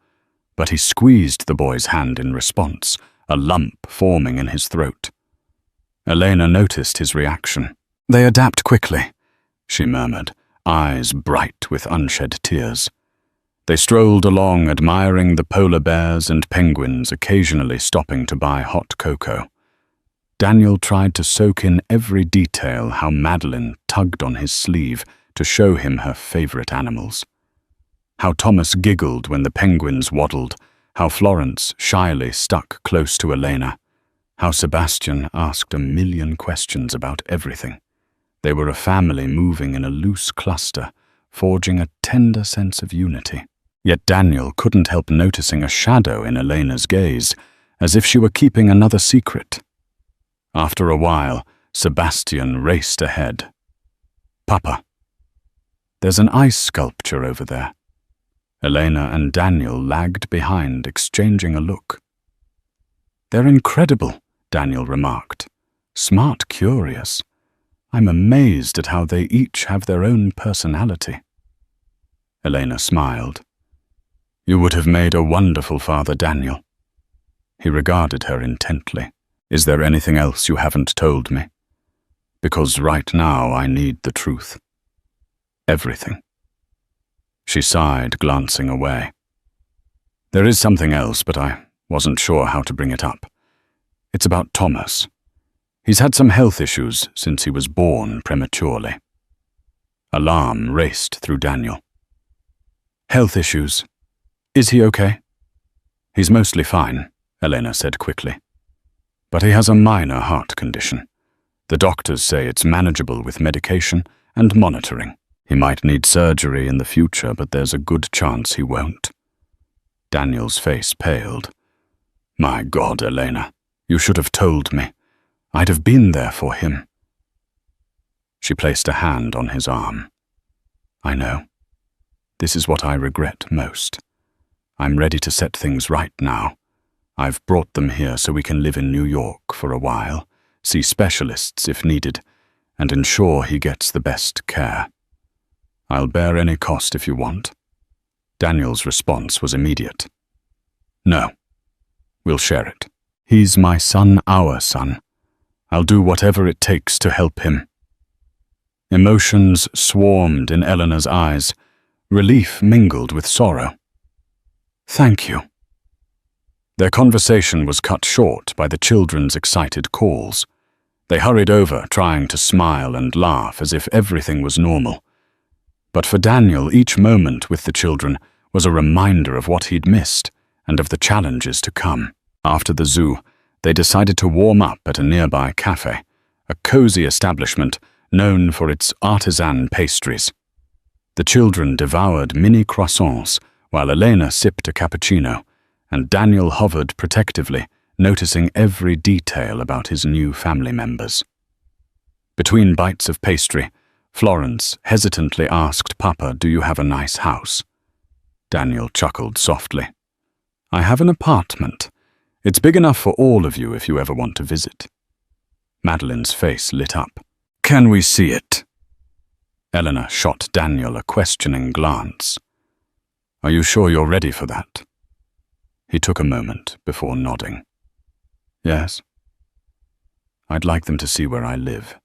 but he squeezed the boy's hand in response, a lump forming in his throat. Elena noticed his reaction. "They adapt quickly," she murmured, eyes bright with unshed tears. They strolled along, admiring the polar bears and penguins, occasionally stopping to buy hot cocoa. Daniel tried to soak in every detail, how Madeline tugged on his sleeve to show him her favorite animals. How Thomas giggled when the penguins waddled, how Florence shyly stuck close to Elena, how Sebastian asked a million questions about everything. They were a family moving in a loose cluster, forging a tender sense of unity. Yet Daniel couldn't help noticing a shadow in Elena's gaze, as if she were keeping another secret. After a while, Sebastian raced ahead. "Papa, there's an ice sculpture over there." Elena and Daniel lagged behind, exchanging a look. "They're incredible," Daniel remarked. "Smart, curious. I'm amazed at how they each have their own personality." Elena smiled. "You would have made a wonderful father, Daniel." He regarded her intently. "Is there anything else you haven't told me? Because right now I need the truth. Everything." She sighed, glancing away. "There is something else, but I wasn't sure how to bring it up. It's about Thomas. He's had some health issues since he was born prematurely." Alarm raced through Daniel. "Health issues? Is he okay?" "He's mostly fine," Elena said quickly. "But he has a minor heart condition. The doctors say it's manageable with medication and monitoring. He might need surgery in the future, but there's a good chance he won't." Daniel's face paled. "My God, Elena, you should have told me. I'd have been there for him." She placed a hand on his arm. "I know. This is what I regret most. I'm ready to set things right now. I've brought them here so we can live in New York for a while, see specialists if needed, and ensure he gets the best care. I'll bear any cost if you want." Daniel's response was immediate. "No. We'll share it. He's my son, our son. I'll do whatever it takes to help him." Emotions swarmed in Eleanor's eyes. Relief mingled with sorrow. "Thank you." Their conversation was cut short by the children's excited calls. They hurried over, trying to smile and laugh as if everything was normal. But for Daniel, each moment with the children was a reminder of what he'd missed and of the challenges to come. After the zoo, they decided to warm up at a nearby cafe, a cozy establishment known for its artisan pastries. The children devoured mini croissants while Elena sipped a cappuccino, and Daniel hovered protectively, noticing every detail about his new family members. Between bites of pastry, Florence hesitantly asked Papa, "Do you have a nice house?" Daniel chuckled softly. "I have an apartment. It's big enough for all of you if you ever want to visit." Madeline's face lit up. "Can we see it?" Eleanor shot Daniel a questioning glance. "Are you sure you're ready for that?" He took a moment before nodding. "Yes. I'd like them to see where I live.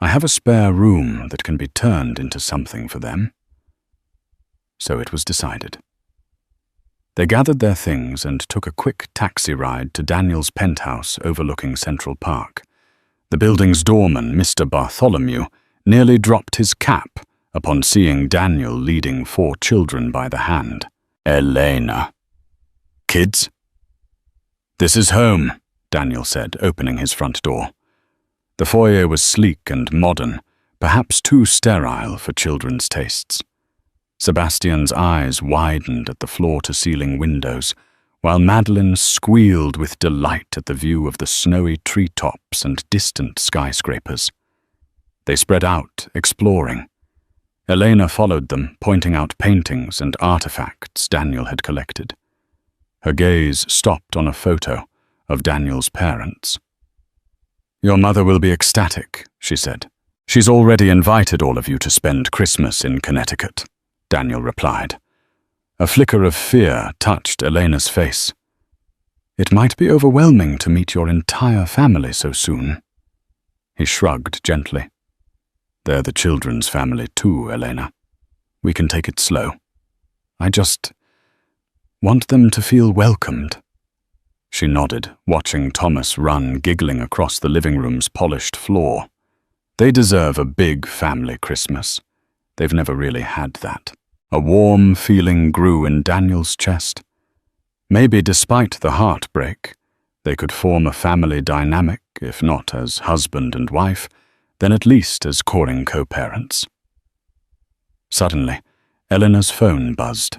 I have a spare room that can be turned into something for them." So it was decided. They gathered their things and took a quick taxi ride to Daniel's penthouse overlooking Central Park. The building's doorman, Mr. Bartholomew, nearly dropped his cap upon seeing Daniel leading 4 children by the hand. "Elena. Kids?" "This is home," Daniel said, opening his front door. The foyer was sleek and modern, perhaps too sterile for children's tastes. Sebastian's eyes widened at the floor-to-ceiling windows, while Madeline squealed with delight at the view of the snowy treetops and distant skyscrapers. They spread out, exploring. Elena followed them, pointing out paintings and artifacts Daniel had collected. Her gaze stopped on a photo of Daniel's parents. "Your mother will be ecstatic," she said. "She's already invited all of you to spend Christmas in Connecticut," Daniel replied. A flicker of fear touched Elena's face. It might be overwhelming to meet your entire family so soon. He shrugged gently. They're the children's family too, Elena. We can take it slow. I just want them to feel welcomed. She nodded, watching Thomas run giggling across the living room's polished floor. They deserve a big family Christmas. They've never really had that. A warm feeling grew in Daniel's chest. Maybe despite the heartbreak, they could form a family dynamic, if not as husband and wife, then at least as coring co-parents. Suddenly, Eleanor's phone buzzed.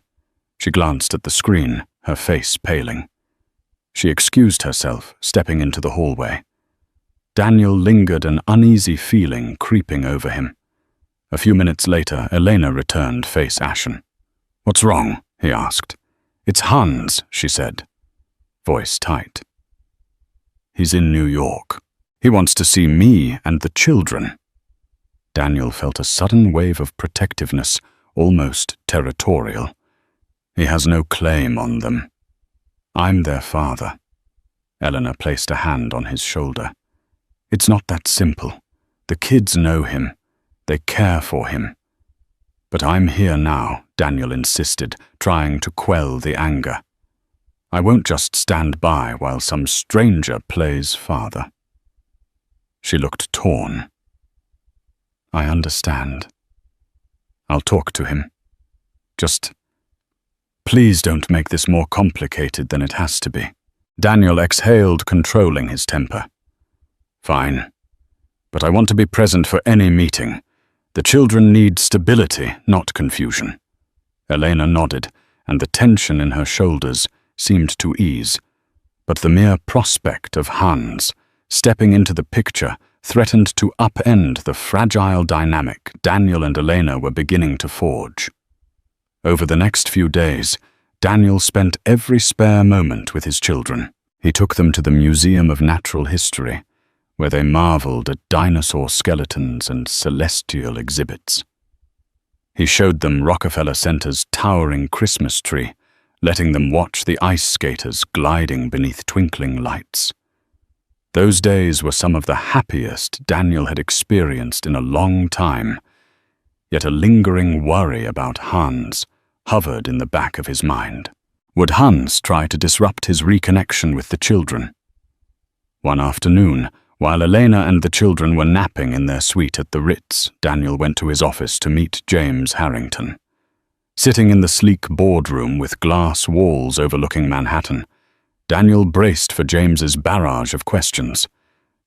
She glanced at the screen, her face paling. She excused herself, stepping into the hallway. Daniel lingered, an uneasy feeling creeping over him. A few minutes later, Elena returned, face ashen. "What's wrong?" he asked. "It's Hans," she said, voice tight. "He's in New York. He wants to see me and the children." Daniel felt a sudden wave of protectiveness, almost territorial. He has no claim on them. I'm their father. Eleanor placed a hand on his shoulder. It's not that simple. The kids know him. They care for him. But I'm here now, Daniel insisted, trying to quell the anger. I won't just stand by while some stranger plays father. She looked torn. I understand. I'll talk to him. Just, please don't make this more complicated than it has to be. Daniel exhaled, controlling his temper. Fine. But I want to be present for any meeting. The children need stability, not confusion. Elena nodded, and the tension in her shoulders seemed to ease. But the mere prospect of Hans stepping into the picture threatened to upend the fragile dynamic Daniel and Elena were beginning to forge. Over the next few days, Daniel spent every spare moment with his children. He took them to the Museum of Natural History, where they marveled at dinosaur skeletons and celestial exhibits. He showed them Rockefeller Center's towering Christmas tree, letting them watch the ice skaters gliding beneath twinkling lights. Those days were some of the happiest Daniel had experienced in a long time, yet a lingering worry about Hans hovered in the back of his mind. Would Hans try to disrupt his reconnection with the children? One afternoon, while Elena and the children were napping in their suite at the Ritz, Daniel went to his office to meet James Harrington. Sitting in the sleek boardroom with glass walls overlooking Manhattan, Daniel braced for James's barrage of questions,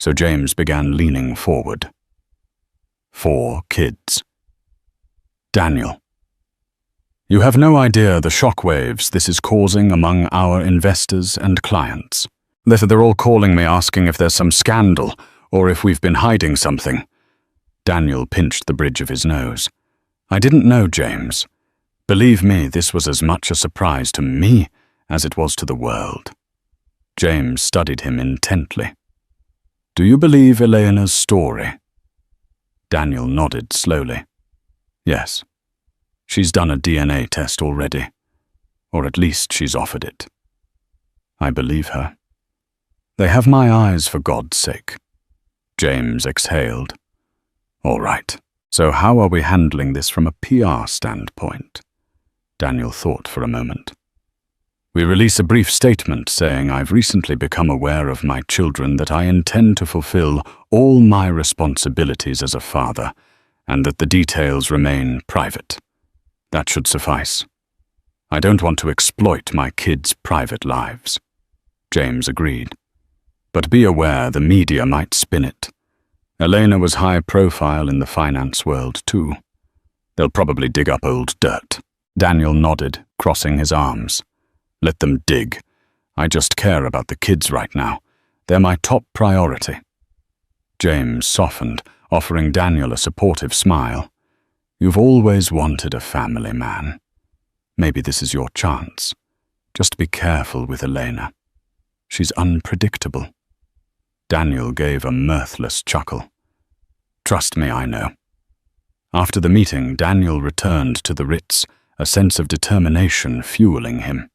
so James began leaning forward. 4 kids. Daniel. You have no idea the shockwaves this is causing among our investors and clients. They're all calling me asking if there's some scandal or if we've been hiding something. Daniel pinched the bridge of his nose. I didn't know, James. Believe me, this was as much a surprise to me as it was to the world. James studied him intently. Do you believe Elena's story? Daniel nodded slowly. Yes. She's done a DNA test already. Or at least she's offered it. I believe her. They have my eyes, for God's sake. James exhaled. All right. So how are we handling this from a PR standpoint? Daniel thought for a moment. We release a brief statement saying I've recently become aware of my children, that I intend to fulfill all my responsibilities as a father, and that the details remain private. That should suffice. I don't want to exploit my kids' private lives. James agreed. But be aware the media might spin it. Elena was high profile in the finance world too. They'll probably dig up old dirt. Daniel nodded, crossing his arms. Let them dig. I just care about the kids right now. They're my top priority. James softened, offering Daniel a supportive smile. You've always wanted a family, man. Maybe this is your chance. Just be careful with Elena. She's unpredictable. Daniel gave a mirthless chuckle. Trust me, I know. After the meeting, Daniel returned to the Ritz, a sense of determination fueling him.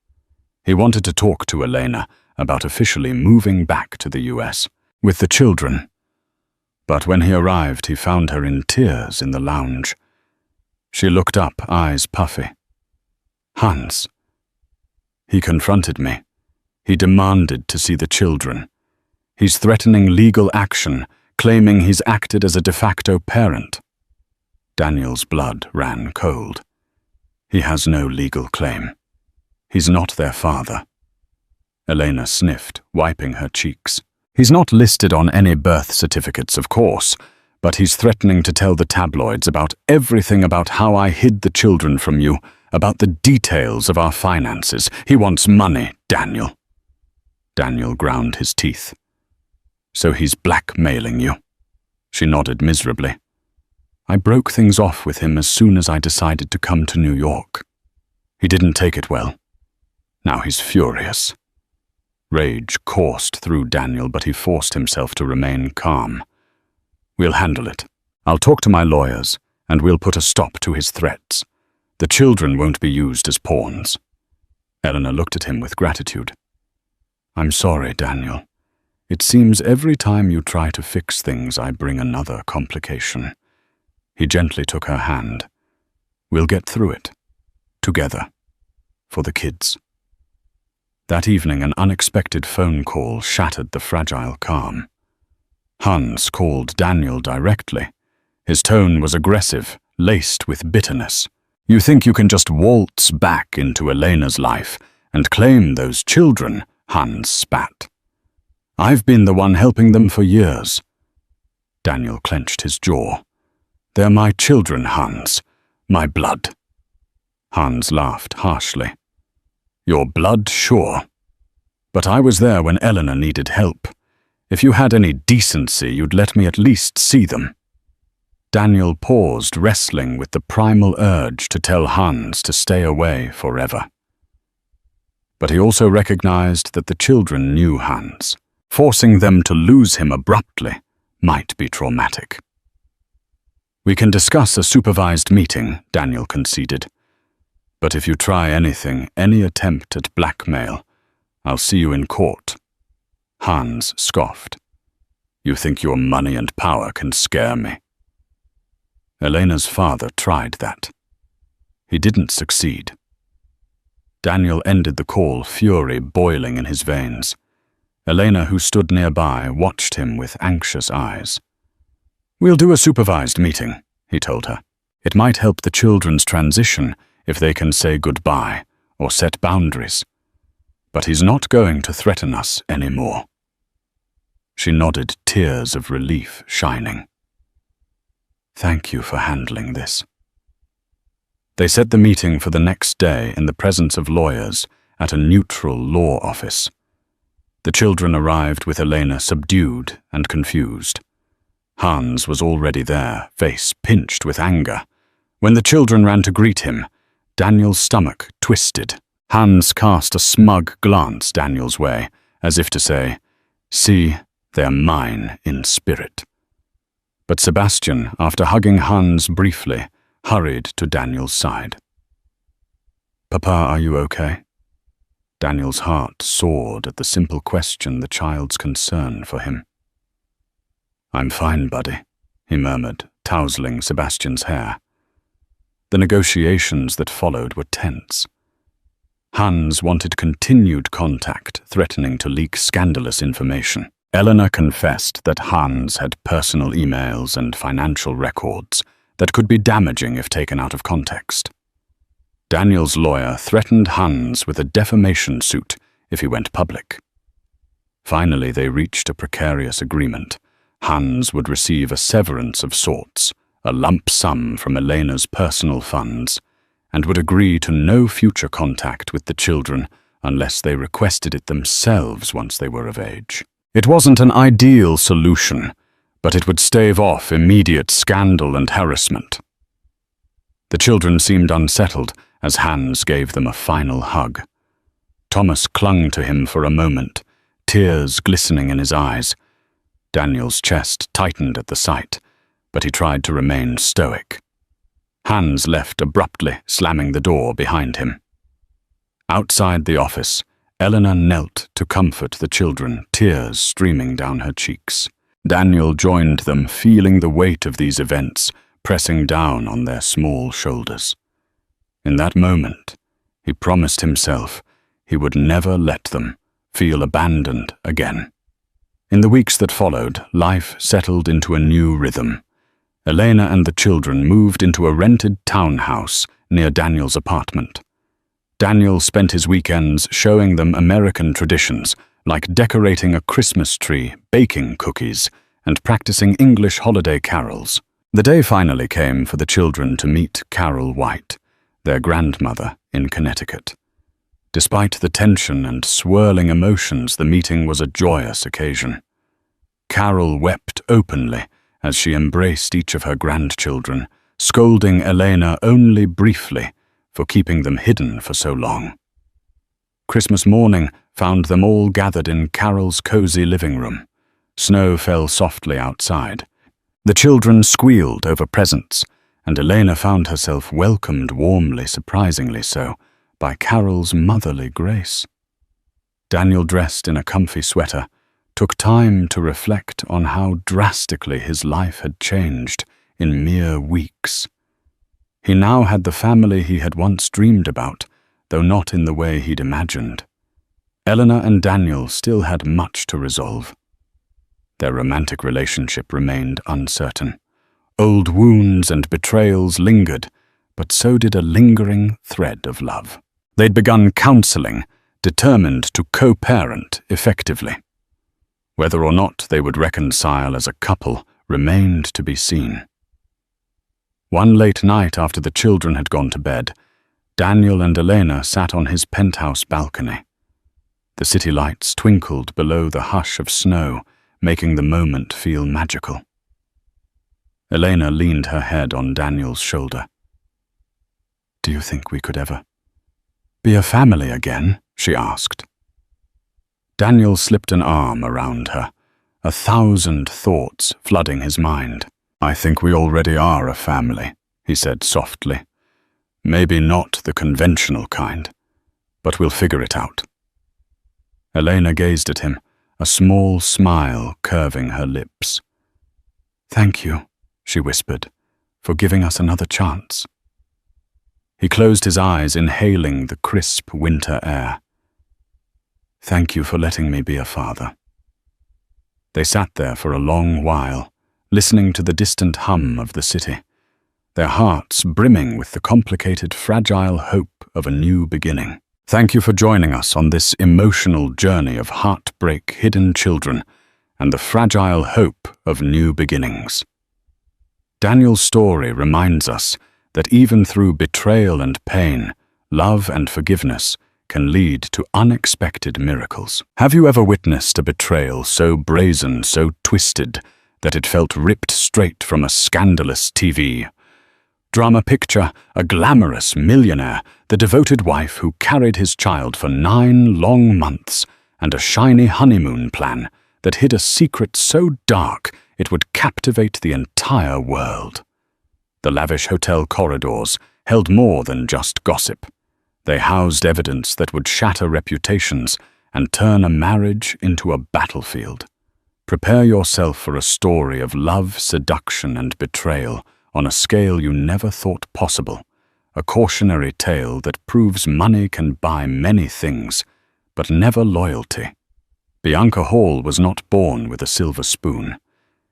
He wanted to talk to Elena about officially moving back to the US with the children. But when he arrived, he found her in tears in the lounge. She looked up, eyes puffy. "Hans." He confronted me. He demanded to see the children. He's threatening legal action, claiming he's acted as a de facto parent. Daniel's blood ran cold. He has no legal claim. He's not their father. Elena sniffed, wiping her cheeks. He's not listed on any birth certificates, of course, but he's threatening to tell the tabloids about everything about how I hid the children from you, about the details of our finances. He wants money, Daniel. Daniel ground his teeth. "So he's blackmailing you?" She nodded miserably. "I broke things off with him as soon as I decided to come to New York. He didn't take it well. Now he's furious." Rage coursed through Daniel, but he forced himself to remain calm. "We'll handle it. I'll talk to my lawyers, and we'll put a stop to his threats. The children won't be used as pawns." Eleanor looked at him with gratitude. "I'm sorry, Daniel. It seems every time you try to fix things, I bring another complication." He gently took her hand. "We'll get through it. Together. For the kids." That evening, an unexpected phone call shattered the fragile calm. Hans called Daniel directly. His tone was aggressive, laced with bitterness. "You think you can just waltz back into Elena's life and claim those children?" Hans spat. "I've been the one helping them for years." Daniel clenched his jaw. "They're my children, Hans. My blood." Hans laughed harshly. "Your blood, sure. But I was there when Eleanor needed help. If you had any decency, you'd let me at least see them." Daniel paused, wrestling with the primal urge to tell Hans to stay away forever. But he also recognized that the children knew Hans. Forcing them to lose him abruptly might be traumatic. "We can discuss a supervised meeting," Daniel conceded. "But if you try anything, any attempt at blackmail, I'll see you in court." Hans scoffed. "You think your money and power can scare me?" Elena's father tried that. He didn't succeed. Daniel ended the call, fury boiling in his veins. Elena, who stood nearby, watched him with anxious eyes. "We'll do a supervised meeting," he told her. "It might help the children's transition if they can say goodbye or set boundaries. But he's not going to threaten us anymore." She nodded, tears of relief shining. "Thank you for handling this." They set the meeting for the next day in the presence of lawyers at a neutral law office. The children arrived with Elena subdued and confused. Hans was already there, face pinched with anger. When the children ran to greet him, Daniel's stomach twisted. Hans cast a smug glance Daniel's way, as if to say, "See, they're mine in spirit." But Sebastian, after hugging Hans briefly, hurried to Daniel's side. "Papa, are you okay?" Daniel's heart soared at the simple question, the child's concern for him. "I'm fine, buddy," he murmured, tousling Sebastian's hair. The negotiations that followed were tense. Hans wanted continued contact, threatening to leak scandalous information. Eleanor confessed that Hans had personal emails and financial records that could be damaging if taken out of context. Daniel's lawyer threatened Hans with a defamation suit if he went public. Finally, they reached a precarious agreement. Hans would receive a severance of sorts, a lump sum from Elena's personal funds, and would agree to no future contact with the children unless they requested it themselves once they were of age. It wasn't an ideal solution, but it would stave off immediate scandal and harassment. The children seemed unsettled as Hans gave them a final hug. Thomas clung to him for a moment, tears glistening in his eyes. Daniel's chest tightened at the sight, but he tried to remain stoic. Hans left abruptly, slamming the door behind him. Outside the office, Eleanor knelt to comfort the children, tears streaming down her cheeks. Daniel joined them, feeling the weight of these events pressing down on their small shoulders. In that moment, he promised himself he would never let them feel abandoned again. In the weeks that followed, life settled into a new rhythm. Elena and the children moved into a rented townhouse near Daniel's apartment. Daniel spent his weekends showing them American traditions, like decorating a Christmas tree, baking cookies, and practicing English holiday carols. The day finally came for the children to meet Carol White, their grandmother in Connecticut. Despite the tension and swirling emotions, the meeting was a joyous occasion. Carol wept openly as she embraced each of her grandchildren, scolding Elena only briefly for keeping them hidden for so long. Christmas morning found them all gathered in Carol's cozy living room. Snow fell softly outside. The children squealed over presents, and Elena found herself welcomed warmly, surprisingly so, by Carol's motherly grace. Daniel, dressed in a comfy sweater, took time to reflect on how drastically his life had changed in mere weeks. He now had the family he had once dreamed about, though not in the way he'd imagined. Eleanor and Daniel still had much to resolve. Their romantic relationship remained uncertain. Old wounds and betrayals lingered, but so did a lingering thread of love. They'd begun counseling, determined to co-parent effectively. Whether or not they would reconcile as a couple remained to be seen. One late night after the children had gone to bed, Daniel and Elena sat on his penthouse balcony. The city lights twinkled below the hush of snow, making the moment feel magical. Elena leaned her head on Daniel's shoulder. "Do you think we could ever be a family again?" she asked. Daniel slipped an arm around her, 1,000 thoughts flooding his mind. "I think we already are a family," he said softly. "Maybe not the conventional kind, but we'll figure it out." Elena gazed at him, a small smile curving her lips. "Thank you," she whispered, "for giving us another chance." He closed his eyes, inhaling the crisp winter air. "Thank you for letting me be a father." They sat there for a long while, listening to the distant hum of the city, their hearts brimming with the complicated, fragile hope of a new beginning. Thank you for joining us on this emotional journey of heartbreak, hidden children, and the fragile hope of new beginnings. Daniel's story reminds us that even through betrayal and pain, love and forgiveness can lead to unexpected miracles. Have you ever witnessed a betrayal so brazen, so twisted, that it felt ripped straight from a scandalous TV drama? Picture a glamorous millionaire, the devoted wife who carried his child for 9 long months, and a shiny honeymoon plan that hid a secret so dark it would captivate the entire world. The lavish hotel corridors held more than just gossip. They housed evidence that would shatter reputations and turn a marriage into a battlefield. Prepare yourself for a story of love, seduction, and betrayal on a scale you never thought possible, a cautionary tale that proves money can buy many things, but never loyalty. Bianca Hall was not born with a silver spoon.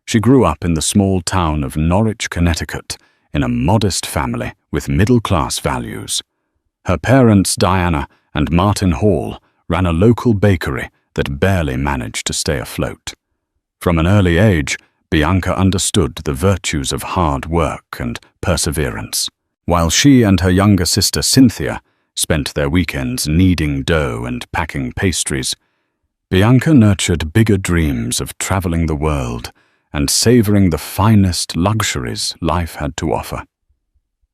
She grew up in the small town of Norwich, Connecticut, in a modest family with middle-class values. Her parents, Diana and Martin Hall, ran a local bakery that barely managed to stay afloat. From an early age, Bianca understood the virtues of hard work and perseverance. While she and her younger sister Cynthia spent their weekends kneading dough and packing pastries, Bianca nurtured bigger dreams of traveling the world and savoring the finest luxuries life had to offer.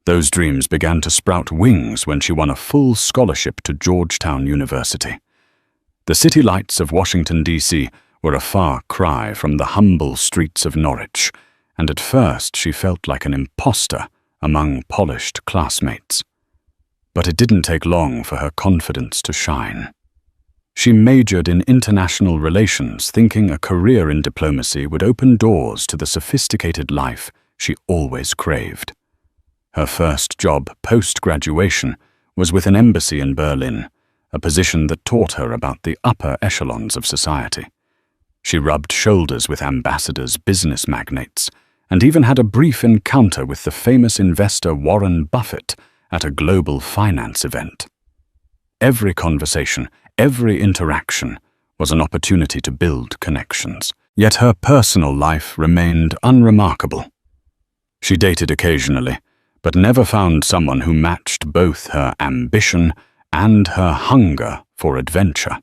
Those dreams began to sprout wings when she won a full scholarship to Georgetown University. The city lights of Washington, D.C. were a far cry from the humble streets of Norwich, and at first she felt like an imposter among polished classmates. But it didn't take long for her confidence to shine. She majored in international relations, thinking a career in diplomacy would open doors to the sophisticated life she always craved. Her first job post-graduation was with an embassy in Berlin, a position that taught her about the upper echelons of society. She rubbed shoulders with ambassadors, business magnates, and even had a brief encounter with the famous investor Warren Buffett at a global finance event. Every conversation, every interaction was an opportunity to build connections. Yet her personal life remained unremarkable. She dated occasionally, but never found someone who matched both her ambition and her hunger for adventure.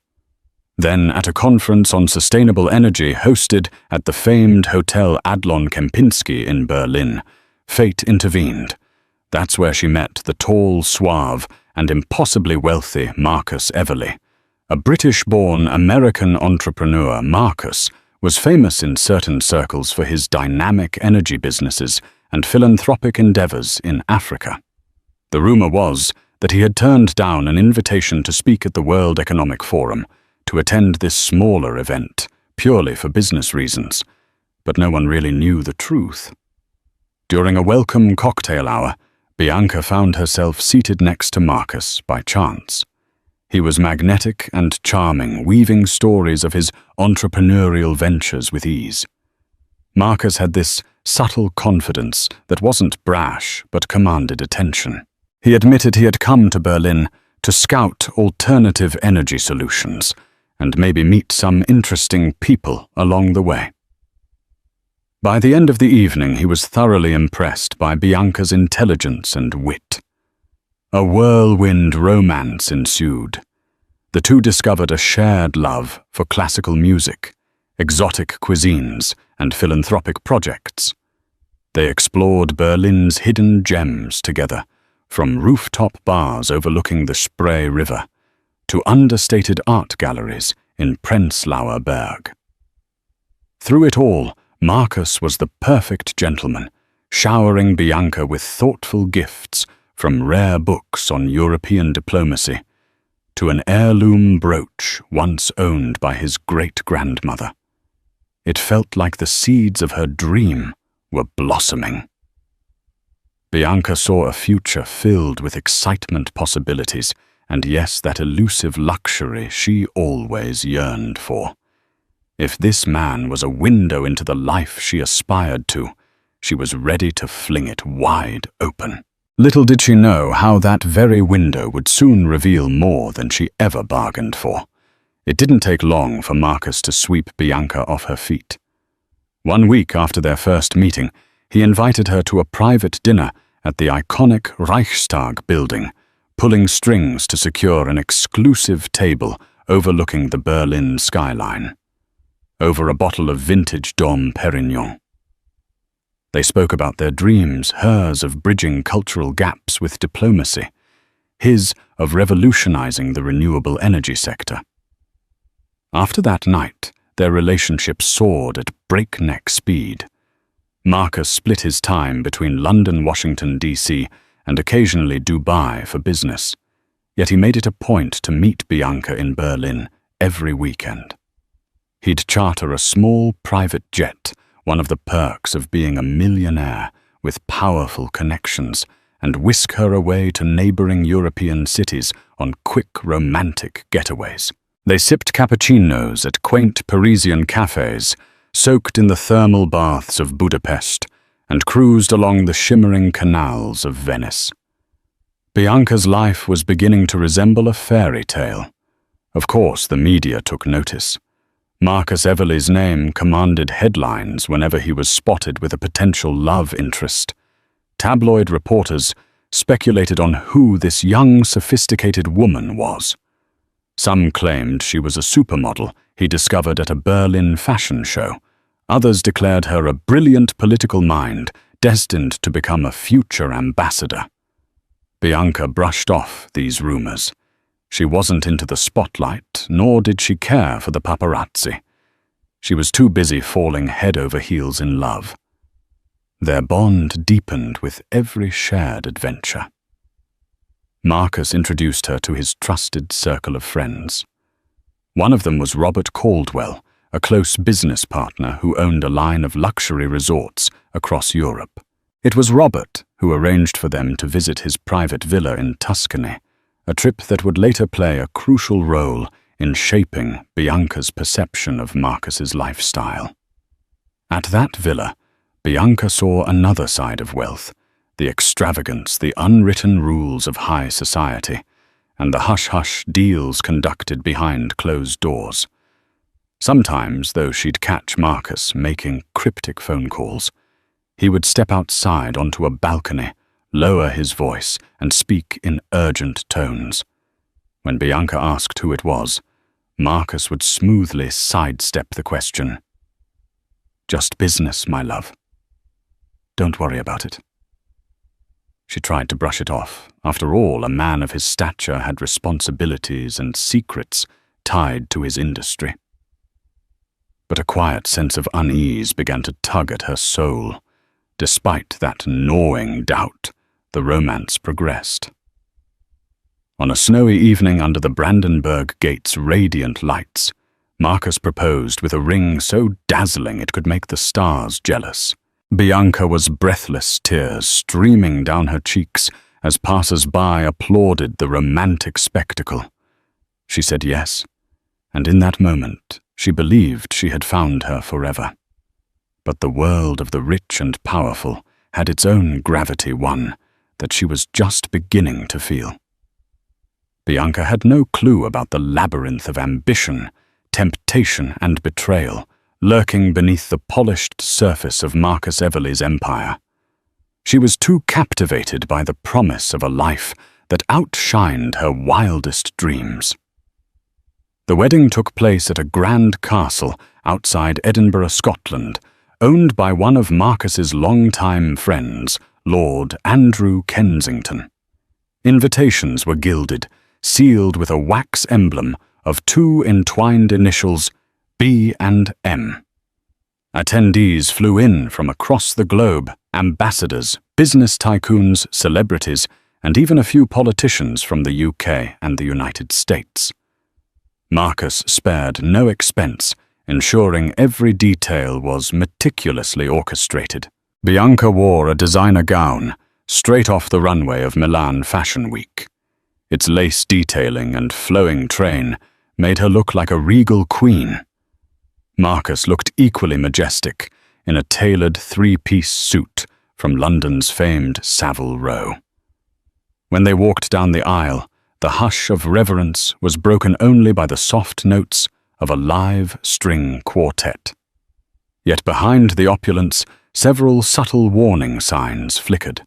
Then, at a conference on sustainable energy hosted at the famed Hotel Adlon Kempinski in Berlin, fate intervened. That's where she met the tall, suave, and impossibly wealthy Marcus Everly. A British-born American entrepreneur, Marcus was famous in certain circles for his dynamic energy businesses and philanthropic endeavors in Africa. The rumor was that he had turned down an invitation to speak at the World Economic Forum, to attend this smaller event, purely for business reasons, but no one really knew the truth. During a welcome cocktail hour, Bianca found herself seated next to Marcus by chance. He was magnetic and charming, weaving stories of his entrepreneurial ventures with ease. Marcus had this subtle confidence that wasn't brash but commanded attention. He admitted he had come to Berlin to scout alternative energy solutions and maybe meet some interesting people along the way. By the end of the evening, he was thoroughly impressed by Bianca's intelligence and wit. A whirlwind romance ensued. The two discovered a shared love for classical music, exotic cuisines, and philanthropic projects. They explored Berlin's hidden gems together, from rooftop bars overlooking the Spree River to understated art galleries in Prenzlauer Berg. Through it all, Marcus was the perfect gentleman, showering Bianca with thoughtful gifts, from rare books on European diplomacy to an heirloom brooch once owned by his great-grandmother. It felt like the seeds of her dream were blossoming. Bianca saw a future filled with excitement, possibilities, and yes, that elusive luxury she always yearned for. If this man was a window into the life she aspired to, she was ready to fling it wide open. Little did she know how that very window would soon reveal more than she ever bargained for. It didn't take long for Marcus to sweep Bianca off her feet. 1 week after their first meeting, he invited her to a private dinner at the iconic Reichstag building, pulling strings to secure an exclusive table overlooking the Berlin skyline. Over a bottle of vintage Dom Perignon. They spoke about their dreams, hers of bridging cultural gaps with diplomacy, his of revolutionizing the renewable energy sector. After that night, their relationship soared at breakneck speed. Marcus split his time between London, Washington, D.C., and occasionally Dubai for business, yet he made it a point to meet Bianca in Berlin every weekend. He'd charter a small private jet, one of the perks of being a millionaire with powerful connections, and whisk her away to neighboring European cities on quick romantic getaways. They sipped cappuccinos at quaint Parisian cafes, soaked in the thermal baths of Budapest, and cruised along the shimmering canals of Venice. Bianca's life was beginning to resemble a fairy tale. Of course, the media took notice. Marcus Everly's name commanded headlines whenever he was spotted with a potential love interest. Tabloid reporters speculated on who this young, sophisticated woman was. Some claimed she was a supermodel he discovered at a Berlin fashion show. Others declared her a brilliant political mind destined to become a future ambassador. Bianca brushed off these rumors. She wasn't into the spotlight, nor did she care for the paparazzi. She was too busy falling head over heels in love. Their bond deepened with every shared adventure. Marcus introduced her to his trusted circle of friends. One of them was Robert Caldwell, a close business partner who owned a line of luxury resorts across Europe. It was Robert who arranged for them to visit his private villa in Tuscany, a trip that would later play a crucial role in shaping Bianca's perception of Marcus's lifestyle. At that villa, Bianca saw another side of wealth, the extravagance, the unwritten rules of high society, and the hush-hush deals conducted behind closed doors. Sometimes, though, she'd catch Marcus making cryptic phone calls. He would step outside onto a balcony, lower his voice, and speak in urgent tones. When Bianca asked who it was, Marcus would smoothly sidestep the question. "Just business, my love. Don't worry about it." She tried to brush it off. After all, a man of his stature had responsibilities and secrets tied to his industry. But a quiet sense of unease began to tug at her soul. Despite that gnawing doubt, the romance progressed. On a snowy evening under the Brandenburg Gate's radiant lights, Marcus proposed with a ring so dazzling it could make the stars jealous. Bianca was breathless, tears streaming down her cheeks as passers-by applauded the romantic spectacle. She said yes, and in that moment she believed she had found her forever. But the world of the rich and powerful had its own gravity, one that she was just beginning to feel. Bianca had no clue about the labyrinth of ambition, temptation, and betrayal lurking beneath the polished surface of Marcus Everly's empire. She was too captivated by the promise of a life that outshined her wildest dreams. The wedding took place at a grand castle outside Edinburgh, Scotland, owned by one of Marcus's longtime friends, Lord Andrew Kensington. Invitations were gilded, sealed with a wax emblem of two entwined initials, B and M. Attendees flew in from across the globe, ambassadors, business tycoons, celebrities, and even a few politicians from the UK and the United States. Marcus spared no expense, ensuring every detail was meticulously orchestrated. Bianca wore a designer gown, straight off the runway of Milan Fashion Week. Its lace detailing and flowing train made her look like a regal queen. Marcus looked equally majestic in a tailored three-piece suit from London's famed Savile Row. When they walked down the aisle, the hush of reverence was broken only by the soft notes of a live string quartet. Yet behind the opulence, several subtle warning signs flickered.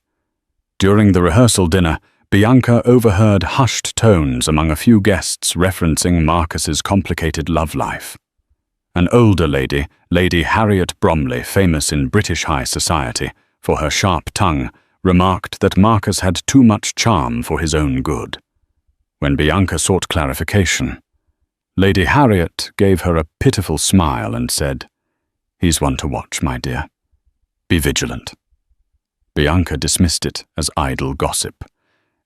During the rehearsal dinner, Bianca overheard hushed tones among a few guests referencing Marcus's complicated love life. An older lady, Lady Harriet Bromley, famous in British high society for her sharp tongue, remarked that Marcus had too much charm for his own good. When Bianca sought clarification, Lady Harriet gave her a pitiful smile and said, "He's one to watch, my dear. Be vigilant." Bianca dismissed it as idle gossip.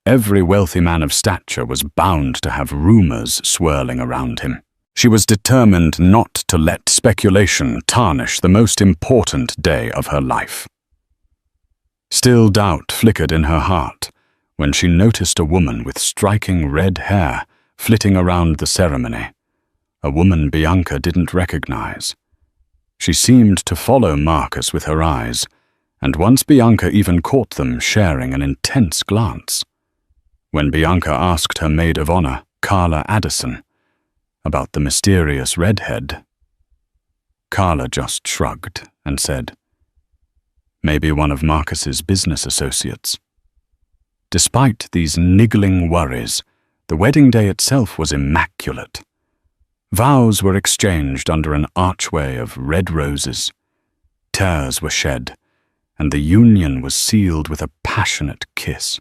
Every wealthy man of stature was bound to have rumors swirling around him. She was determined not to let speculation tarnish the most important day of her life. Still doubt flickered in her heart when she noticed a woman with striking red hair flitting around the ceremony, a woman Bianca didn't recognize. She seemed to follow Marcus with her eyes, and once Bianca even caught them sharing an intense glance. When Bianca asked her maid of honor, Carla Addison, about the mysterious redhead, Carla just shrugged and said, "Maybe one of Marcus's business associates." Despite these niggling worries, the wedding day itself was immaculate. Vows were exchanged under an archway of red roses. Tears were shed, and the union was sealed with a passionate kiss.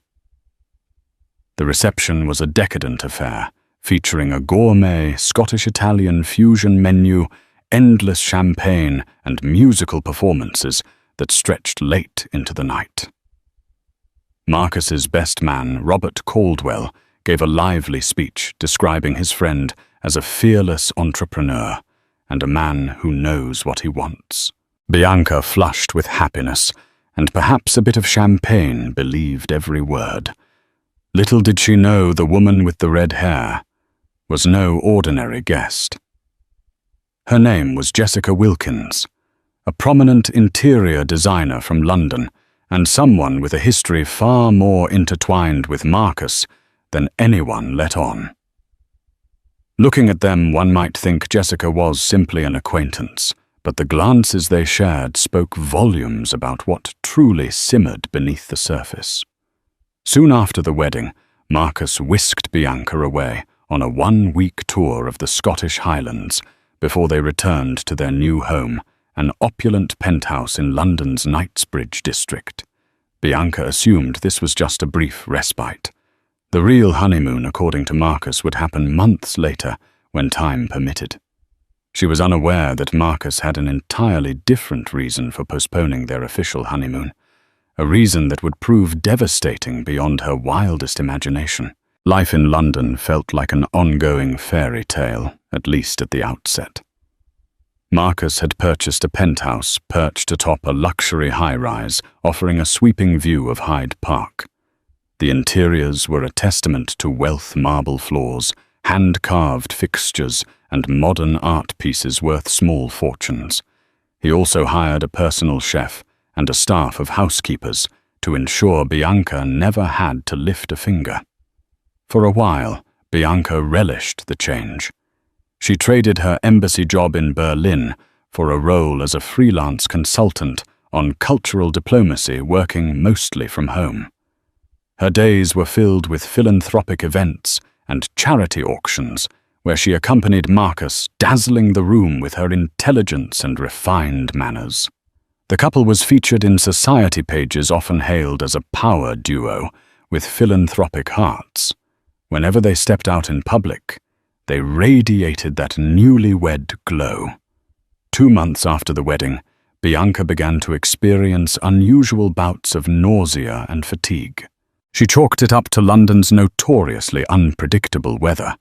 The reception was a decadent affair, featuring a gourmet Scottish-Italian fusion menu, endless champagne, and musical performances that stretched late into the night. Marcus's best man, Robert Caldwell, gave a lively speech describing his friend as a fearless entrepreneur and a man who knows what he wants. Bianca flushed with happiness, and perhaps a bit of champagne believed every word. Little did she know the woman with the red hair was no ordinary guest. Her name was Jessica Wilkins, a prominent interior designer from London, and someone with a history far more intertwined with Marcus than anyone let on. Looking at them, one might think Jessica was simply an acquaintance, but the glances they shared spoke volumes about what truly simmered beneath the surface. Soon after the wedding, Marcus whisked Bianca away on a one-week tour of the Scottish Highlands before they returned to their new home, an opulent penthouse in London's Knightsbridge district. Bianca assumed this was just a brief respite. The real honeymoon, according to Marcus, would happen months later when time permitted. She was unaware that Marcus had an entirely different reason for postponing their official honeymoon, a reason that would prove devastating beyond her wildest imagination. Life in London felt like an ongoing fairy tale, at least at the outset. Marcus had purchased a penthouse perched atop a luxury high-rise offering a sweeping view of Hyde Park. The interiors were a testament to wealth: marble floors, hand-carved fixtures, and modern art pieces worth small fortunes. He also hired a personal chef and a staff of housekeepers to ensure Bianca never had to lift a finger. For a while, Bianca relished the change. She traded her embassy job in Berlin for a role as a freelance consultant on cultural diplomacy, working mostly from home. Her days were filled with philanthropic events and charity auctions, where she accompanied Marcus, dazzling the room with her intelligence and refined manners. The couple was featured in society pages often hailed as a power duo with philanthropic hearts. Whenever they stepped out in public, they radiated that newlywed glow. 2 months after the wedding, Bianca began to experience unusual bouts of nausea and fatigue. She chalked it up to London's notoriously unpredictable weather,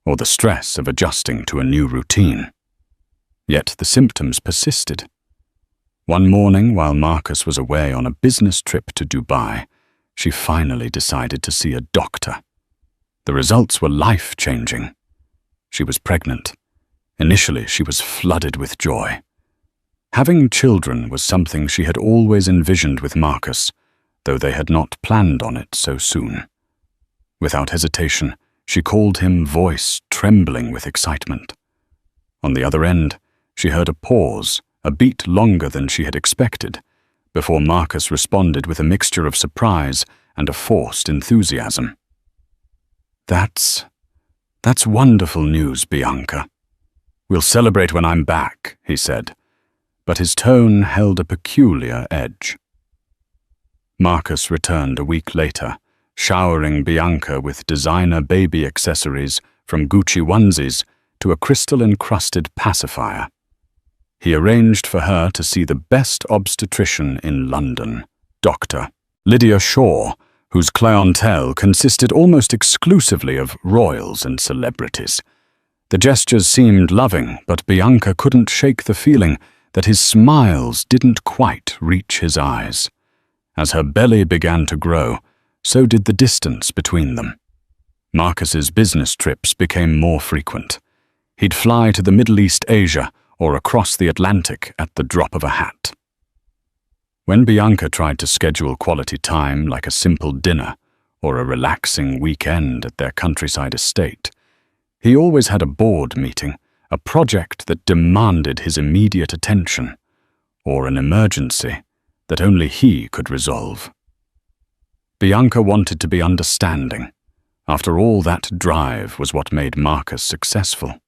or the stress of adjusting to a new routine. Yet the symptoms persisted. One morning, while Marcus was away on a business trip to Dubai, she finally decided to see a doctor. The results were life-changing. She was pregnant. Initially, she was flooded with joy. Having children was something she had always envisioned with Marcus, though they had not planned on it so soon. Without hesitation, she called him, voice trembling with excitement. On the other end, she heard a pause, a beat longer than she had expected, before Marcus responded with a mixture of surprise and a forced enthusiasm. That's wonderful news, Bianca. We'll celebrate when I'm back," he said, but his tone held a peculiar edge. Marcus returned a week later, showering Bianca with designer baby accessories from Gucci onesies to a crystal-encrusted pacifier. He arranged for her to see the best obstetrician in London, Dr. Lydia Shaw, whose clientele consisted almost exclusively of royals and celebrities. The gestures seemed loving, but Bianca couldn't shake the feeling that his smiles didn't quite reach his eyes. As her belly began to grow, so did the distance between them. Marcus's business trips became more frequent. He'd fly to the Middle East, Asia, or across the Atlantic at the drop of a hat. When Bianca tried to schedule quality time like a simple dinner or a relaxing weekend at their countryside estate, he always had a board meeting, a project that demanded his immediate attention, or an emergency that only he could resolve. Bianca wanted to be understanding. After all, that drive was what made Marcus successful.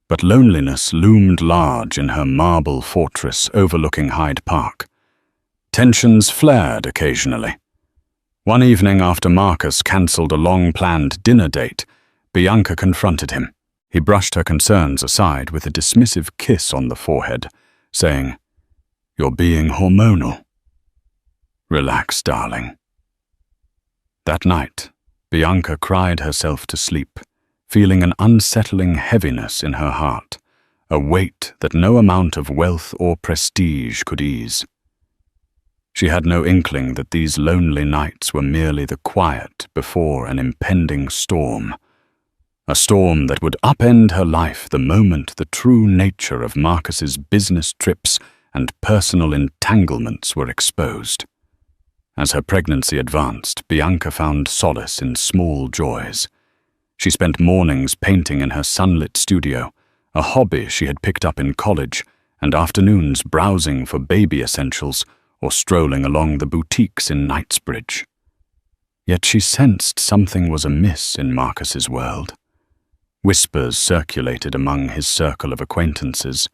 But loneliness loomed large in her marble fortress overlooking Hyde Park. Tensions flared occasionally. One evening after Marcus cancelled a long-planned dinner date, Bianca confronted him. He brushed her concerns aside with a dismissive kiss on the forehead, saying, "You're being hormonal." "Relax, darling." That night, Bianca cried herself to sleep, feeling an unsettling heaviness in her heart, a weight that no amount of wealth or prestige could ease. She had no inkling that these lonely nights were merely the quiet before an impending storm, a storm that would upend her life the moment the true nature of Marcus's business trips and personal entanglements were exposed. As her pregnancy advanced, Bianca found solace in small joys. She spent mornings painting in her sunlit studio, a hobby she had picked up in college, and afternoons browsing for baby essentials or strolling along the boutiques in Knightsbridge. Yet she sensed something was amiss in Marcus's world. Whispers circulated among his circle of acquaintances,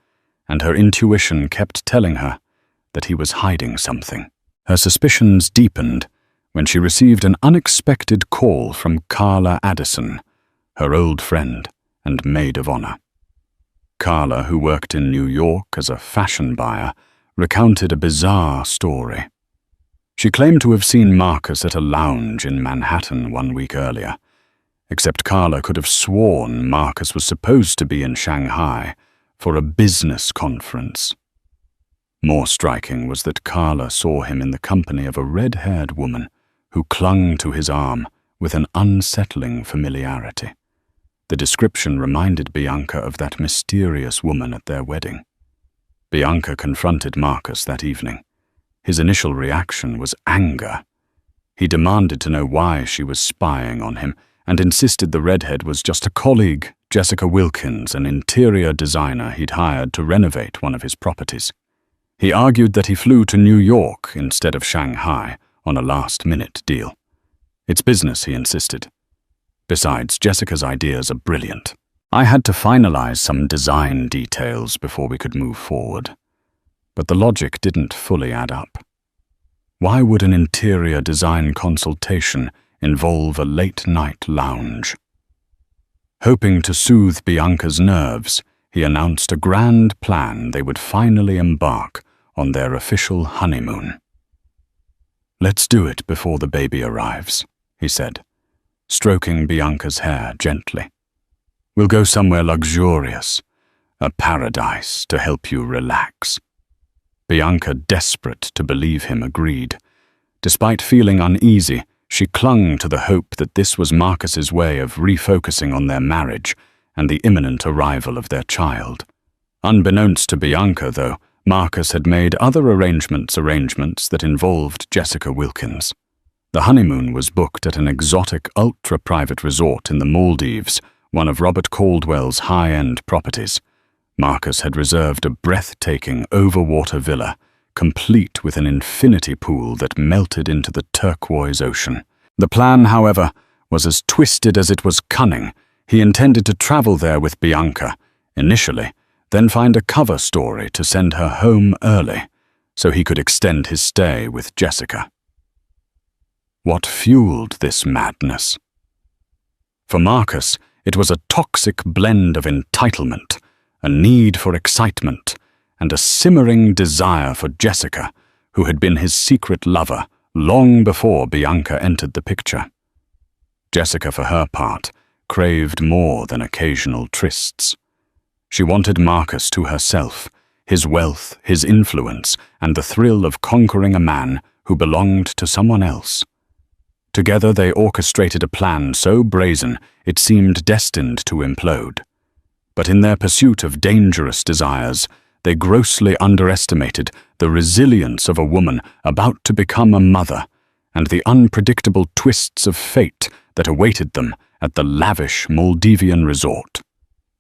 and her intuition kept telling her that he was hiding something. Her suspicions deepened when she received an unexpected call from Carla Addison, her old friend and maid of honor. Carla, who worked in New York as a fashion buyer, recounted a bizarre story. She claimed to have seen Marcus at a lounge in Manhattan 1 week earlier, except Carla could have sworn Marcus was supposed to be in Shanghai for a business conference. More striking was that Carla saw him in the company of a red-haired woman who clung to his arm with an unsettling familiarity. The description reminded Bianca of that mysterious woman at their wedding. Bianca confronted Marcus that evening. His initial reaction was anger. He demanded to know why she was spying on him and insisted the redhead was just a colleague, Jessica Wilkins, an interior designer he'd hired to renovate one of his properties. He argued that he flew to New York instead of Shanghai on a last-minute deal. It's business, he insisted. Besides, Jessica's ideas are brilliant. I had to finalize some design details before we could move forward. But the logic didn't fully add up. Why would an interior design consultation involve a late-night lounge? Hoping to soothe Bianca's nerves, he announced a grand plan they would finally embark on their official honeymoon. "Let's do it before the baby arrives," he said, stroking Bianca's hair gently. "We'll go somewhere luxurious, a paradise to help you relax." Bianca, desperate to believe him, agreed. Despite feeling uneasy, she clung to the hope that this was Marcus's way of refocusing on their marriage and the imminent arrival of their child. Unbeknownst to Bianca, though, Marcus had made other arrangements that involved Jessica Wilkins. The honeymoon was booked at an exotic, ultra-private resort in the Maldives, one of Robert Caldwell's high-end properties. Marcus had reserved a breathtaking overwater villa, complete with an infinity pool that melted into the turquoise ocean. The plan, however, was as twisted as it was cunning. He intended to travel there with Bianca, initially, then find a cover story to send her home early, so he could extend his stay with Jessica. What fueled this madness? For Marcus, it was a toxic blend of entitlement, a need for excitement, and a simmering desire for Jessica, who had been his secret lover long before Bianca entered the picture. Jessica, for her part, craved more than occasional trysts. She wanted Marcus to herself, his wealth, his influence, and the thrill of conquering a man who belonged to someone else. Together they orchestrated a plan so brazen it seemed destined to implode. But in their pursuit of dangerous desires, they grossly underestimated the resilience of a woman about to become a mother and the unpredictable twists of fate that awaited them at the lavish Maldivian resort.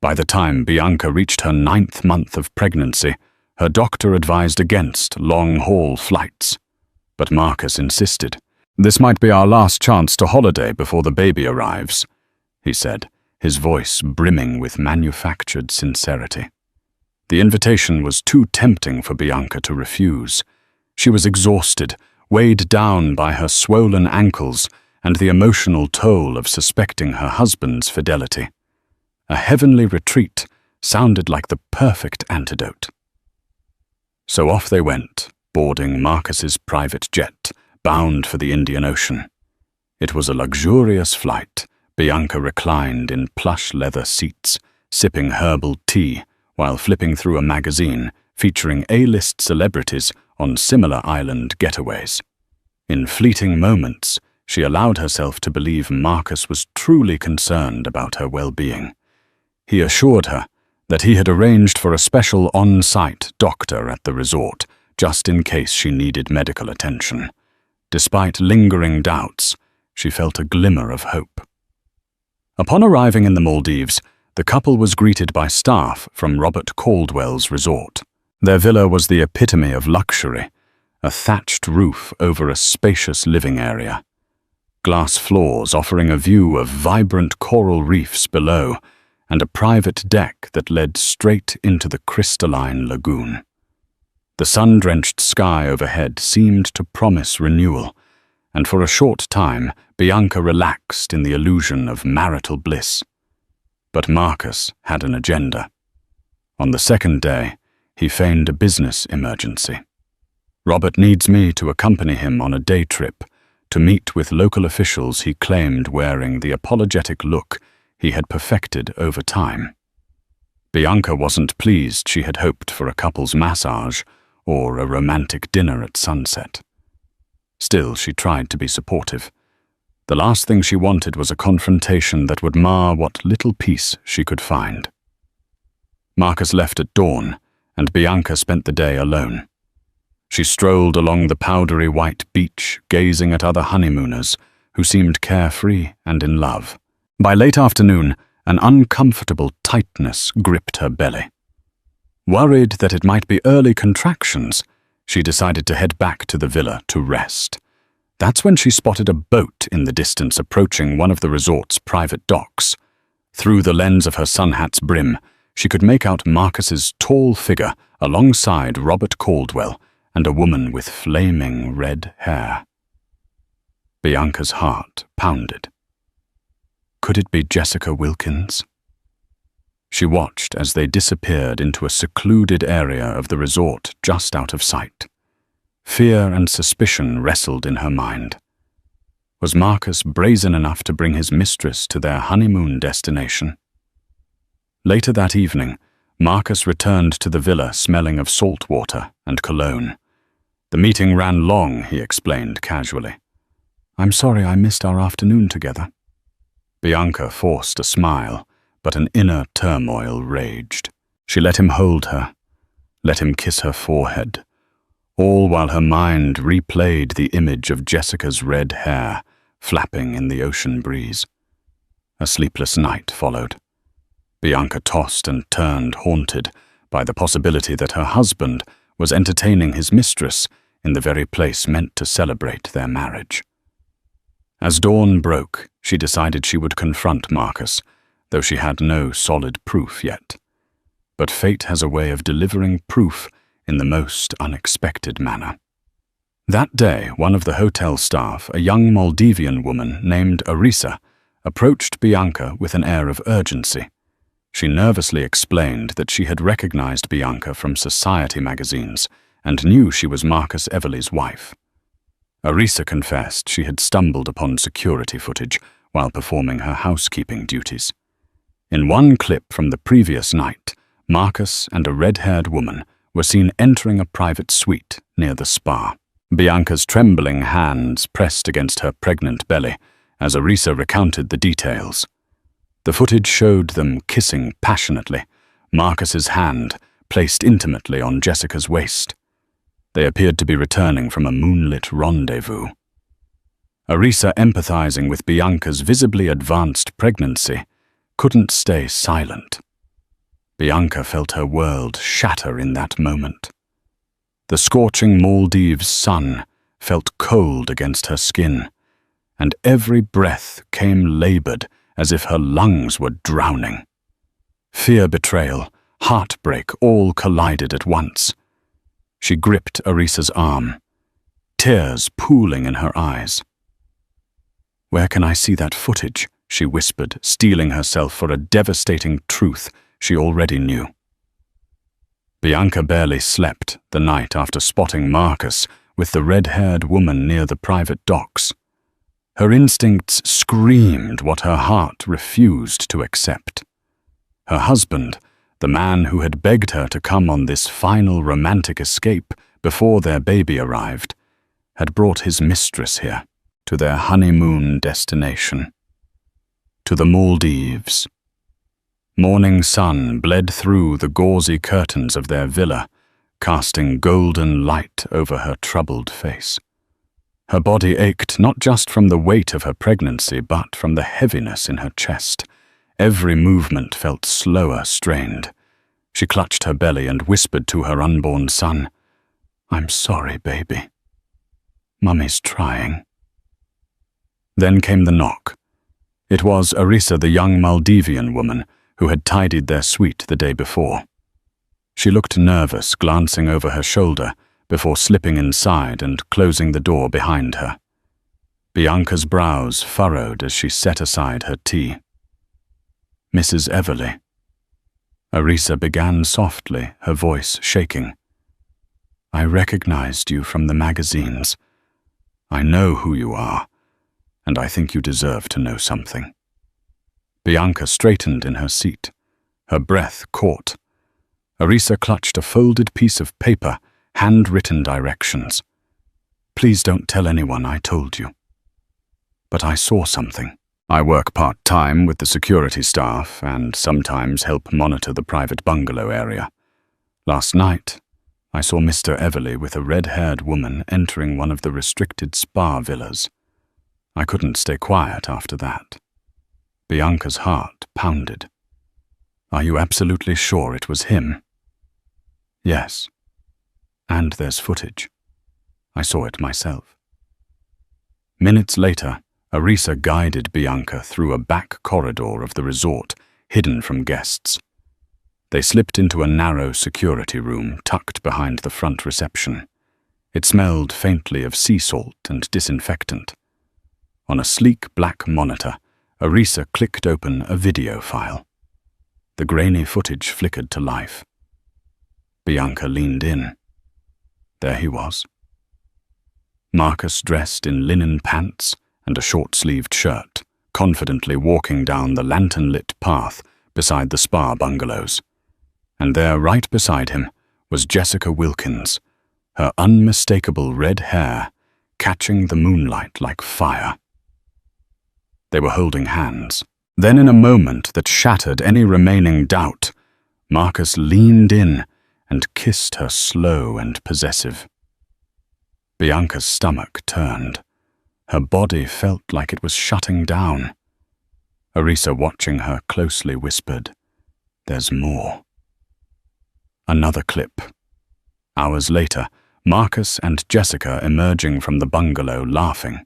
By the time Bianca reached her 9th month of pregnancy, her doctor advised against long-haul flights. But Marcus insisted. "This might be our last chance to holiday before the baby arrives," he said, his voice brimming with manufactured sincerity. The invitation was too tempting for Bianca to refuse. She was exhausted, weighed down by her swollen ankles and the emotional toll of suspecting her husband's fidelity. A heavenly retreat sounded like the perfect antidote. So off they went, boarding Marcus's private jet, bound for the Indian Ocean. It was a luxurious flight, Bianca reclined in plush leather seats, sipping herbal tea while flipping through a magazine featuring A-list celebrities on similar island getaways. In fleeting moments, she allowed herself to believe Marcus was truly concerned about her well-being. He assured her that he had arranged for a special on-site doctor at the resort, just in case she needed medical attention. Despite lingering doubts, she felt a glimmer of hope. Upon arriving in the Maldives, the couple was greeted by staff from Robert Caldwell's resort. Their villa was the epitome of luxury, a thatched roof over a spacious living area. Glass floors offering a view of vibrant coral reefs below, and a private deck that led straight into the crystalline lagoon. The sun-drenched sky overhead seemed to promise renewal, and for a short time Bianca relaxed in the illusion of marital bliss. But Marcus had an agenda. On the second day, he feigned a business emergency. "Robert needs me to accompany him on a day trip to meet with local officials he claimed wearing the apologetic look he had perfected over time." Bianca wasn't pleased. She had hoped for a couple's massage or a romantic dinner at sunset. Still, she tried to be supportive. The last thing she wanted was a confrontation that would mar what little peace she could find. Marcus left at dawn, and Bianca spent the day alone. She strolled along the powdery white beach, gazing at other honeymooners who seemed carefree and in love. By late afternoon, an uncomfortable tightness gripped her belly. Worried that it might be early contractions, she decided to head back to the villa to rest. That's when she spotted a boat in the distance approaching one of the resort's private docks. Through the lens of her sun hat's brim, she could make out Marcus's tall figure alongside Robert Caldwell and a woman with flaming red hair. Bianca's heart pounded. Could it be Jessica Wilkins? She watched as they disappeared into a secluded area of the resort just out of sight. Fear and suspicion wrestled in her mind. Was Marcus brazen enough to bring his mistress to their honeymoon destination? Later that evening, Marcus returned to the villa smelling of salt water and cologne. "The meeting ran long," he explained casually. "I'm sorry I missed our afternoon together." Bianca forced a smile, but an inner turmoil raged. She let him hold her, let him kiss her forehead, all while her mind replayed the image of Jessica's red hair flapping in the ocean breeze. A sleepless night followed. Bianca tossed and turned, haunted by the possibility that her husband was entertaining his mistress in the very place meant to celebrate their marriage. As dawn broke, she decided she would confront Marcus, though she had no solid proof yet. But fate has a way of delivering proof in the most unexpected manner. That day, one of the hotel staff, a young Maldivian woman named Arisa, approached Bianca with an air of urgency. She nervously explained that she had recognized Bianca from society magazines and knew she was Marcus Everly's wife. Arisa confessed she had stumbled upon security footage while performing her housekeeping duties. In one clip from the previous night, Marcus and a red-haired woman were seen entering a private suite near the spa. Bianca's trembling hands pressed against her pregnant belly as Arisa recounted the details. The footage showed them kissing passionately, Marcus's hand placed intimately on Jessica's waist. They appeared to be returning from a moonlit rendezvous. Arisa, empathizing with Bianca's visibly advanced pregnancy, couldn't stay silent. Bianca felt her world shatter in that moment. The scorching Maldives sun felt cold against her skin, and every breath came labored as if her lungs were drowning. Fear, betrayal, heartbreak all collided at once. She gripped Arisa's arm, tears pooling in her eyes. "Where can I see that footage?" she whispered, steeling herself for a devastating truth she already knew. Bianca barely slept the night after spotting Marcus with the red-haired woman near the private docks. Her instincts screamed what her heart refused to accept. Her husband, the man who had begged her to come on this final romantic escape before their baby arrived, had brought his mistress here, to their honeymoon destination, to the Maldives. Morning sun bled through the gauzy curtains of their villa, casting golden light over her troubled face. Her body ached not just from the weight of her pregnancy, but from the heaviness in her chest. Every movement felt slower, strained. She clutched her belly and whispered to her unborn son, "I'm sorry, baby. Mummy's trying." Then came the knock. It was Arisa, the young Maldivian woman, who had tidied their suite the day before. She looked nervous, glancing over her shoulder before slipping inside and closing the door behind her. Bianca's brows furrowed as she set aside her tea. "Mrs. Everly." Arisa began softly, her voice shaking. "I recognized you from the magazines. I know who you are, and I think you deserve to know something." Bianca straightened in her seat. Her breath caught. Arisa clutched a folded piece of paper, handwritten directions. "Please don't tell anyone I told you. But I saw something. I work part-time with the security staff and sometimes help monitor the private bungalow area. Last night, I saw Mr. Everly with a red-haired woman entering one of the restricted spa villas. I couldn't stay quiet after that." Bianca's heart pounded. "Are you absolutely sure it was him?" "Yes. And there's footage. I saw it myself." Minutes later, Arisa guided Bianca through a back corridor of the resort, hidden from guests. They slipped into a narrow security room tucked behind the front reception. It smelled faintly of sea salt and disinfectant. On a sleek black monitor, Arisa clicked open a video file. The grainy footage flickered to life. Bianca leaned in. There he was. Marcus, dressed in linen pants and a short-sleeved shirt, confidently walking down the lantern-lit path beside the spa bungalows. And there, right beside him, was Jessica Wilkins, her unmistakable red hair catching the moonlight like fire. They were holding hands. Then, in a moment that shattered any remaining doubt, Marcus leaned in and kissed her slow and possessive. Bianca's stomach turned. Her body felt like it was shutting down. Arisa, watching her closely, whispered, "There's more." Another clip. Hours later, Marcus and Jessica emerging from the bungalow laughing.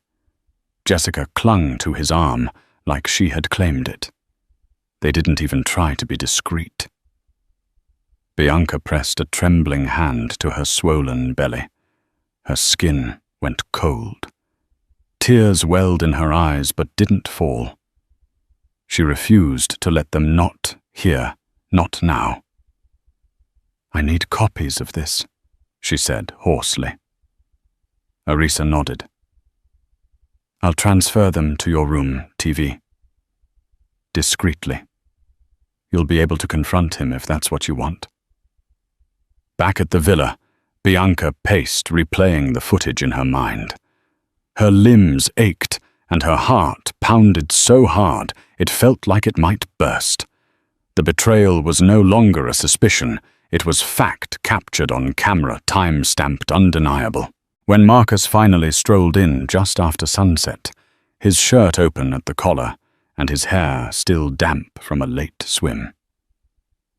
Jessica clung to his arm like she had claimed it. They didn't even try to be discreet. Bianca pressed a trembling hand to her swollen belly. Her skin went cold. Tears welled in her eyes but didn't fall. She refused to let them not hear, not now. "I need copies of this," she said hoarsely. Arisa nodded. "I'll transfer them to your room, TV. Discreetly. You'll be able to confront him if that's what you want." Back at the villa, Bianca paced, replaying the footage in her mind. Her limbs ached, and her heart pounded so hard it felt like it might burst. The betrayal was no longer a suspicion. It was fact captured on camera, time-stamped, undeniable. When Marcus finally strolled in just after sunset, his shirt open at the collar and his hair still damp from a late swim,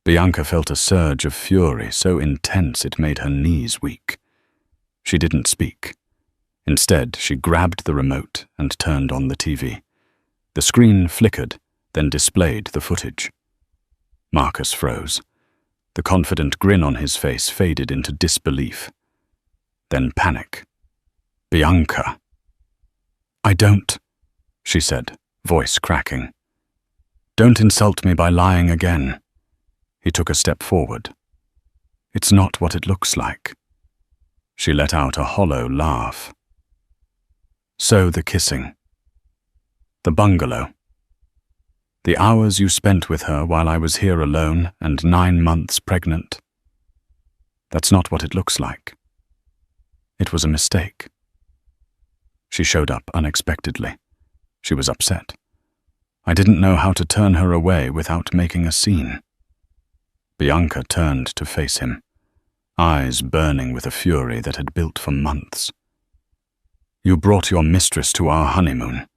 Bianca felt a surge of fury so intense it made her knees weak. She didn't speak. Instead, she grabbed the remote and turned on the TV. The screen flickered, then displayed the footage. Marcus froze. The confident grin on his face faded into disbelief. Then panic. "Bianca." "I don't," she said, voice cracking. "Don't insult me by lying again." He took a step forward. "It's not what it looks like." She let out a hollow laugh. "So the kissing. The bungalow. The hours you spent with her while I was here alone and 9 months pregnant. That's not what it looks like. It was a mistake. She showed up unexpectedly. She was upset. I didn't know how to turn her away without making a scene. Bianca turned to face him, eyes burning with a fury that had built for months. You brought your mistress to our honeymoon,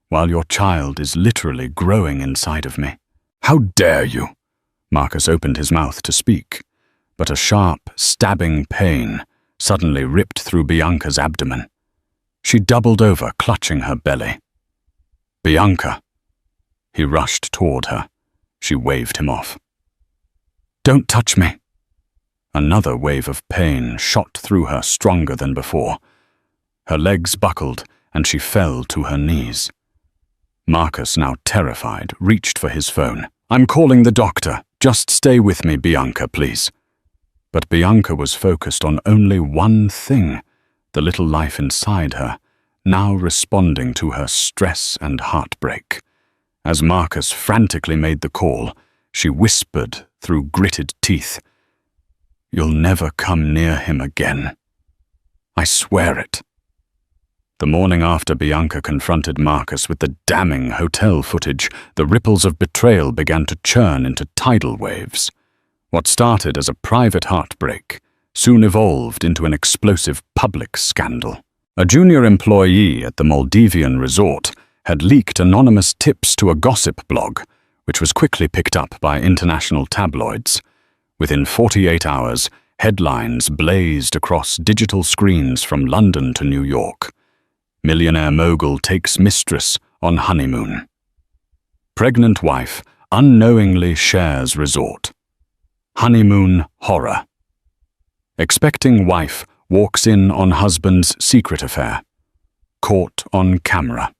while your child is literally growing inside of me. How dare you? Marcus opened his mouth to speak, but a sharp, stabbing pain suddenly ripped through Bianca's abdomen. She doubled over, clutching her belly. Bianca! He rushed toward her. She waved him off. Don't touch me! Another wave of pain shot through her stronger than before. Her legs buckled, and she fell to her knees. Marcus, now terrified, reached for his phone. I'm calling the doctor. Just stay with me, Bianca, please. But Bianca was focused on only one thing, the little life inside her, now responding to her stress and heartbreak. As Marcus frantically made the call, she whispered through gritted teeth, You'll never come near him again. I swear it. The morning after Bianca confronted Marcus with the damning hotel footage, the ripples of betrayal began to churn into tidal waves. What started as a private heartbreak soon evolved into an explosive public scandal. A junior employee at the Maldivian resort had leaked anonymous tips to a gossip blog, which was quickly picked up by international tabloids. Within 48 hours, headlines blazed across digital screens from London to New York. Millionaire mogul takes mistress on honeymoon. Pregnant wife unknowingly shares resort. Honeymoon horror. Expecting wife walks in on husband's secret affair. Caught on camera.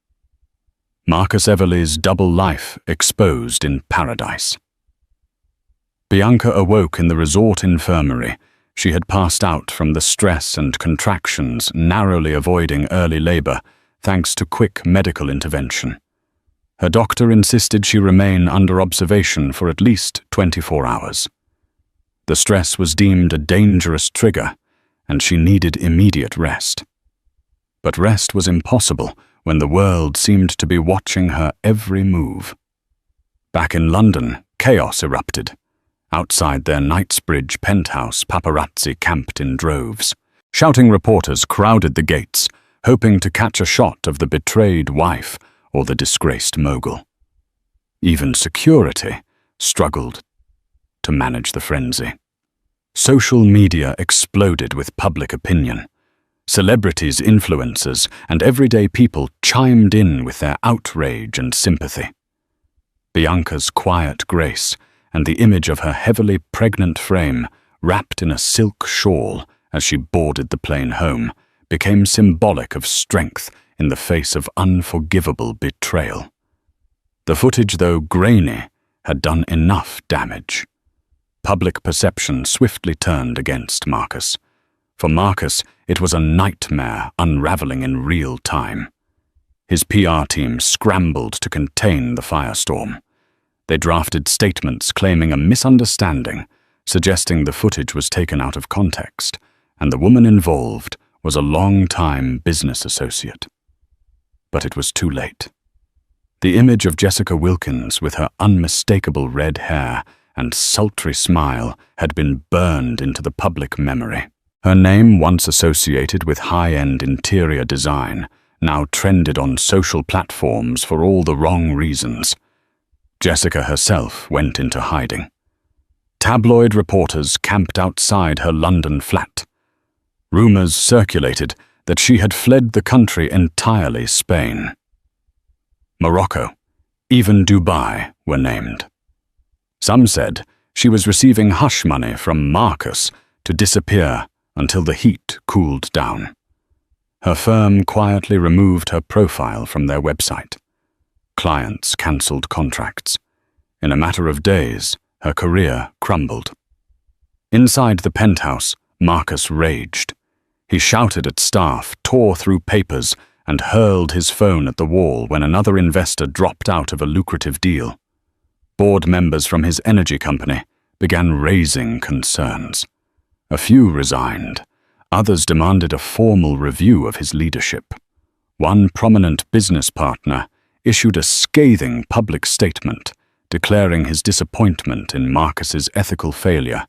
Marcus Everly's double life exposed in paradise. Bianca awoke in the resort infirmary. She had passed out from the stress and contractions, narrowly avoiding early labor, thanks to quick medical intervention. Her doctor insisted she remain under observation for at least 24 hours. The stress was deemed a dangerous trigger, and she needed immediate rest. But rest was impossible when the world seemed to be watching her every move. Back in London, chaos erupted. Outside their Knightsbridge penthouse, paparazzi camped in droves. Shouting reporters crowded the gates, hoping to catch a shot of the betrayed wife or the disgraced mogul. Even security struggled to manage the frenzy. Social media exploded with public opinion. Celebrities, influencers, and everyday people chimed in with their outrage and sympathy. Bianca's quiet grace and the image of her heavily pregnant frame, wrapped in a silk shawl as she boarded the plane home, became symbolic of strength in the face of unforgivable betrayal. The footage, though grainy, had done enough damage. Public perception swiftly turned against Marcus. For Marcus, it was a nightmare unraveling in real time. His PR team scrambled to contain the firestorm. They drafted statements claiming a misunderstanding, suggesting the footage was taken out of context, and the woman involved was a long-time business associate. But it was too late. The image of Jessica Wilkins with her unmistakable red hair and sultry smile had been burned into the public memory. Her name, once associated with high-end interior design, now trended on social platforms for all the wrong reasons. Jessica herself went into hiding. Tabloid reporters camped outside her London flat. Rumors circulated that she had fled the country entirely. Spain, Morocco, even Dubai were named. Some said she was receiving hush money from Marcus to disappear until the heat cooled down. Her firm quietly removed her profile from their website. Clients cancelled contracts. In a matter of days, her career crumbled. Inside the penthouse, Marcus raged. He shouted at staff, tore through papers, and hurled his phone at the wall when another investor dropped out of a lucrative deal. Board members from his energy company began raising concerns. A few resigned. Others demanded a formal review of his leadership. One prominent business partner issued a scathing public statement declaring his disappointment in Marcus's ethical failure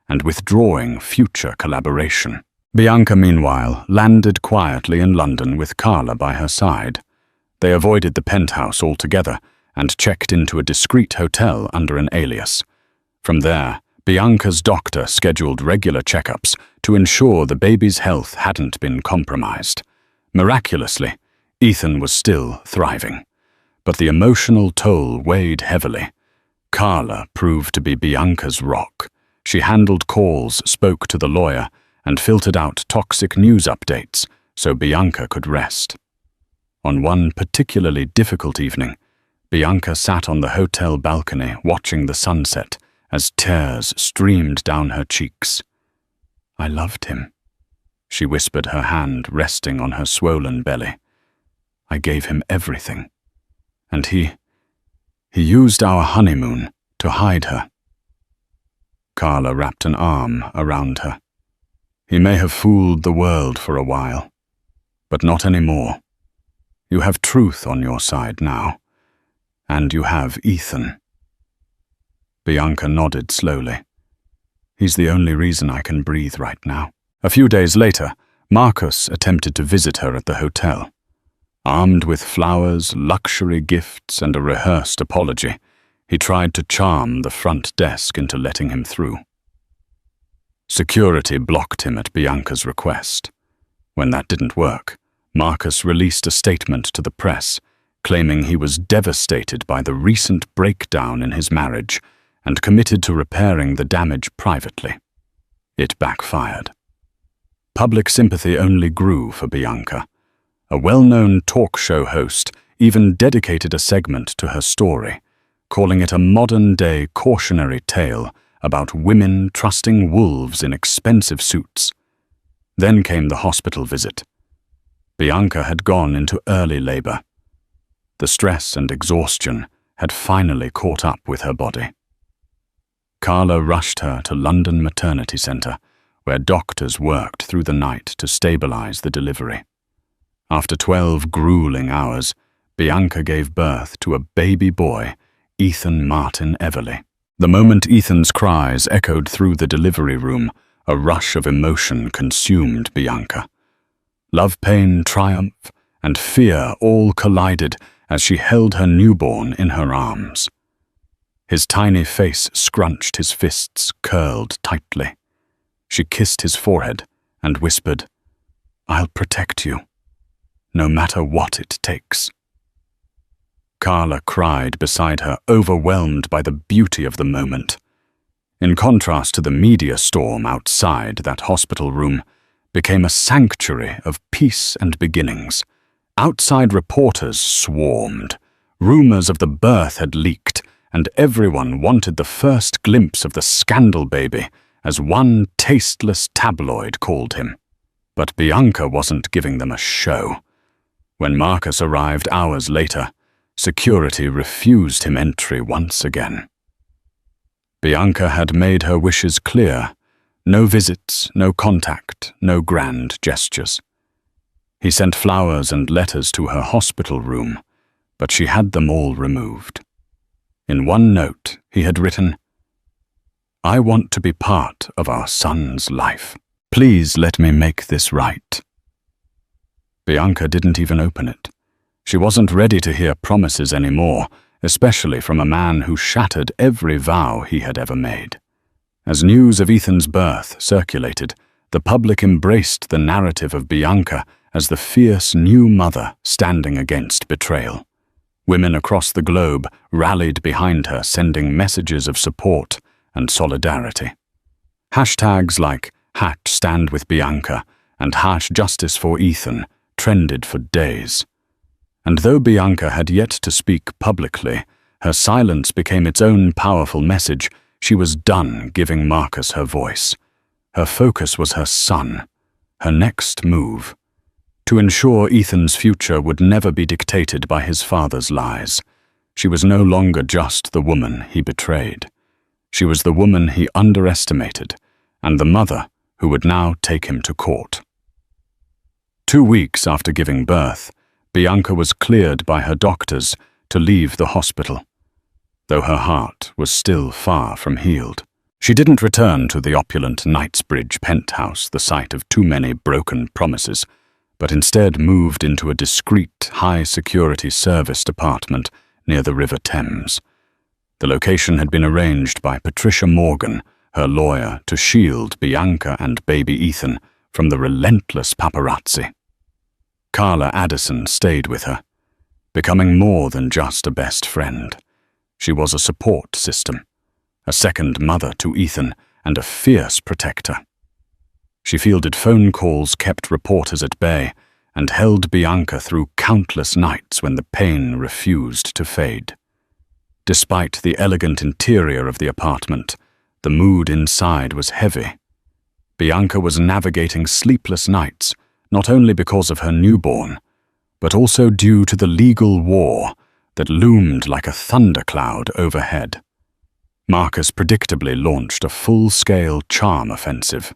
and withdrawing future collaboration. Bianca, meanwhile, landed quietly in London with Carla by her side. They avoided the penthouse altogether and checked into a discreet hotel under an alias. From there, Bianca's doctor scheduled regular checkups to ensure the baby's health hadn't been compromised. Miraculously, Ethan was still thriving. But the emotional toll weighed heavily. Carla proved to be Bianca's rock. She handled calls, spoke to the lawyer, and filtered out toxic news updates so Bianca could rest. On one particularly difficult evening, Bianca sat on the hotel balcony watching the sunset as tears streamed down her cheeks. "I loved him," she whispered, her hand resting on her swollen belly. "I gave him everything. And he used our honeymoon to hide her." Carla wrapped an arm around her. "He may have fooled the world for a while, but not anymore. You have truth on your side now, and you have Ethan." Bianca nodded slowly. "He's the only reason I can breathe right now." A few days later, Marcus attempted to visit her at the hotel. Armed with flowers, luxury gifts, and a rehearsed apology, he tried to charm the front desk into letting him through. Security blocked him at Bianca's request. When that didn't work, Marcus released a statement to the press, claiming he was devastated by the recent breakdown in his marriage and committed to repairing the damage privately. It backfired. Public sympathy only grew for Bianca. A well-known talk show host even dedicated a segment to her story, calling it a modern-day cautionary tale about women trusting wolves in expensive suits. Then came the hospital visit. Bianca had gone into early labor. The stress and exhaustion had finally caught up with her body. Carla rushed her to London Maternity Centre, where doctors worked through the night to stabilize the delivery. After 12 grueling hours, Bianca gave birth to a baby boy, Ethan Martin Everly. The moment Ethan's cries echoed through the delivery room, a rush of emotion consumed Bianca. Love, pain, triumph, and fear all collided as she held her newborn in her arms. His tiny face scrunched, his fists curled tightly. She kissed his forehead and whispered, "I'll protect you, no matter what it takes." Carla cried beside her, overwhelmed by the beauty of the moment. In contrast to the media storm outside, that hospital room became a sanctuary of peace and beginnings. Outside reporters swarmed. Rumors of the birth had leaked, and everyone wanted the first glimpse of the scandal baby, as one tasteless tabloid called him. But Bianca wasn't giving them a show. When Marcus arrived hours later, security refused him entry once again. Bianca had made her wishes clear. No visits, no contact, no grand gestures. He sent flowers and letters to her hospital room, but she had them all removed. In one note, he had written, "I want to be part of our son's life. Please let me make this right." Bianca didn't even open it. She wasn't ready to hear promises anymore, especially from a man who shattered every vow he had ever made. As news of Ethan's birth circulated, the public embraced the narrative of Bianca as the fierce new mother standing against betrayal. Women across the globe rallied behind her, sending messages of support and solidarity. Hashtags like #StandWithBianca and #JusticeForEthan trended for days. And though Bianca had yet to speak publicly, her silence became its own powerful message. She was done giving Marcus her voice. Her focus was her son, her next move. to ensure Ethan's future would never be dictated by his father's lies. She was no longer just the woman he betrayed. She was the woman he underestimated, and the mother who would now take him to court. 2 weeks after giving birth, Bianca was cleared by her doctors to leave the hospital, though her heart was still far from healed. She didn't return to the opulent Knightsbridge penthouse, the site of too many broken promises, but instead moved into a discreet, high-security serviced apartment near the River Thames. The location had been arranged by Patricia Morgan, her lawyer, to shield Bianca and baby Ethan from the relentless paparazzi. Carla Addison stayed with her, becoming more than just a best friend. She was a support system, a second mother to Ethan, and a fierce protector. She fielded phone calls, kept reporters at bay, and held Bianca through countless nights when the pain refused to fade. Despite the elegant interior of the apartment, the mood inside was heavy. Bianca was navigating sleepless nights, not only because of her newborn, but also due to the legal war that loomed like a thundercloud overhead. Marcus predictably launched a full-scale charm offensive.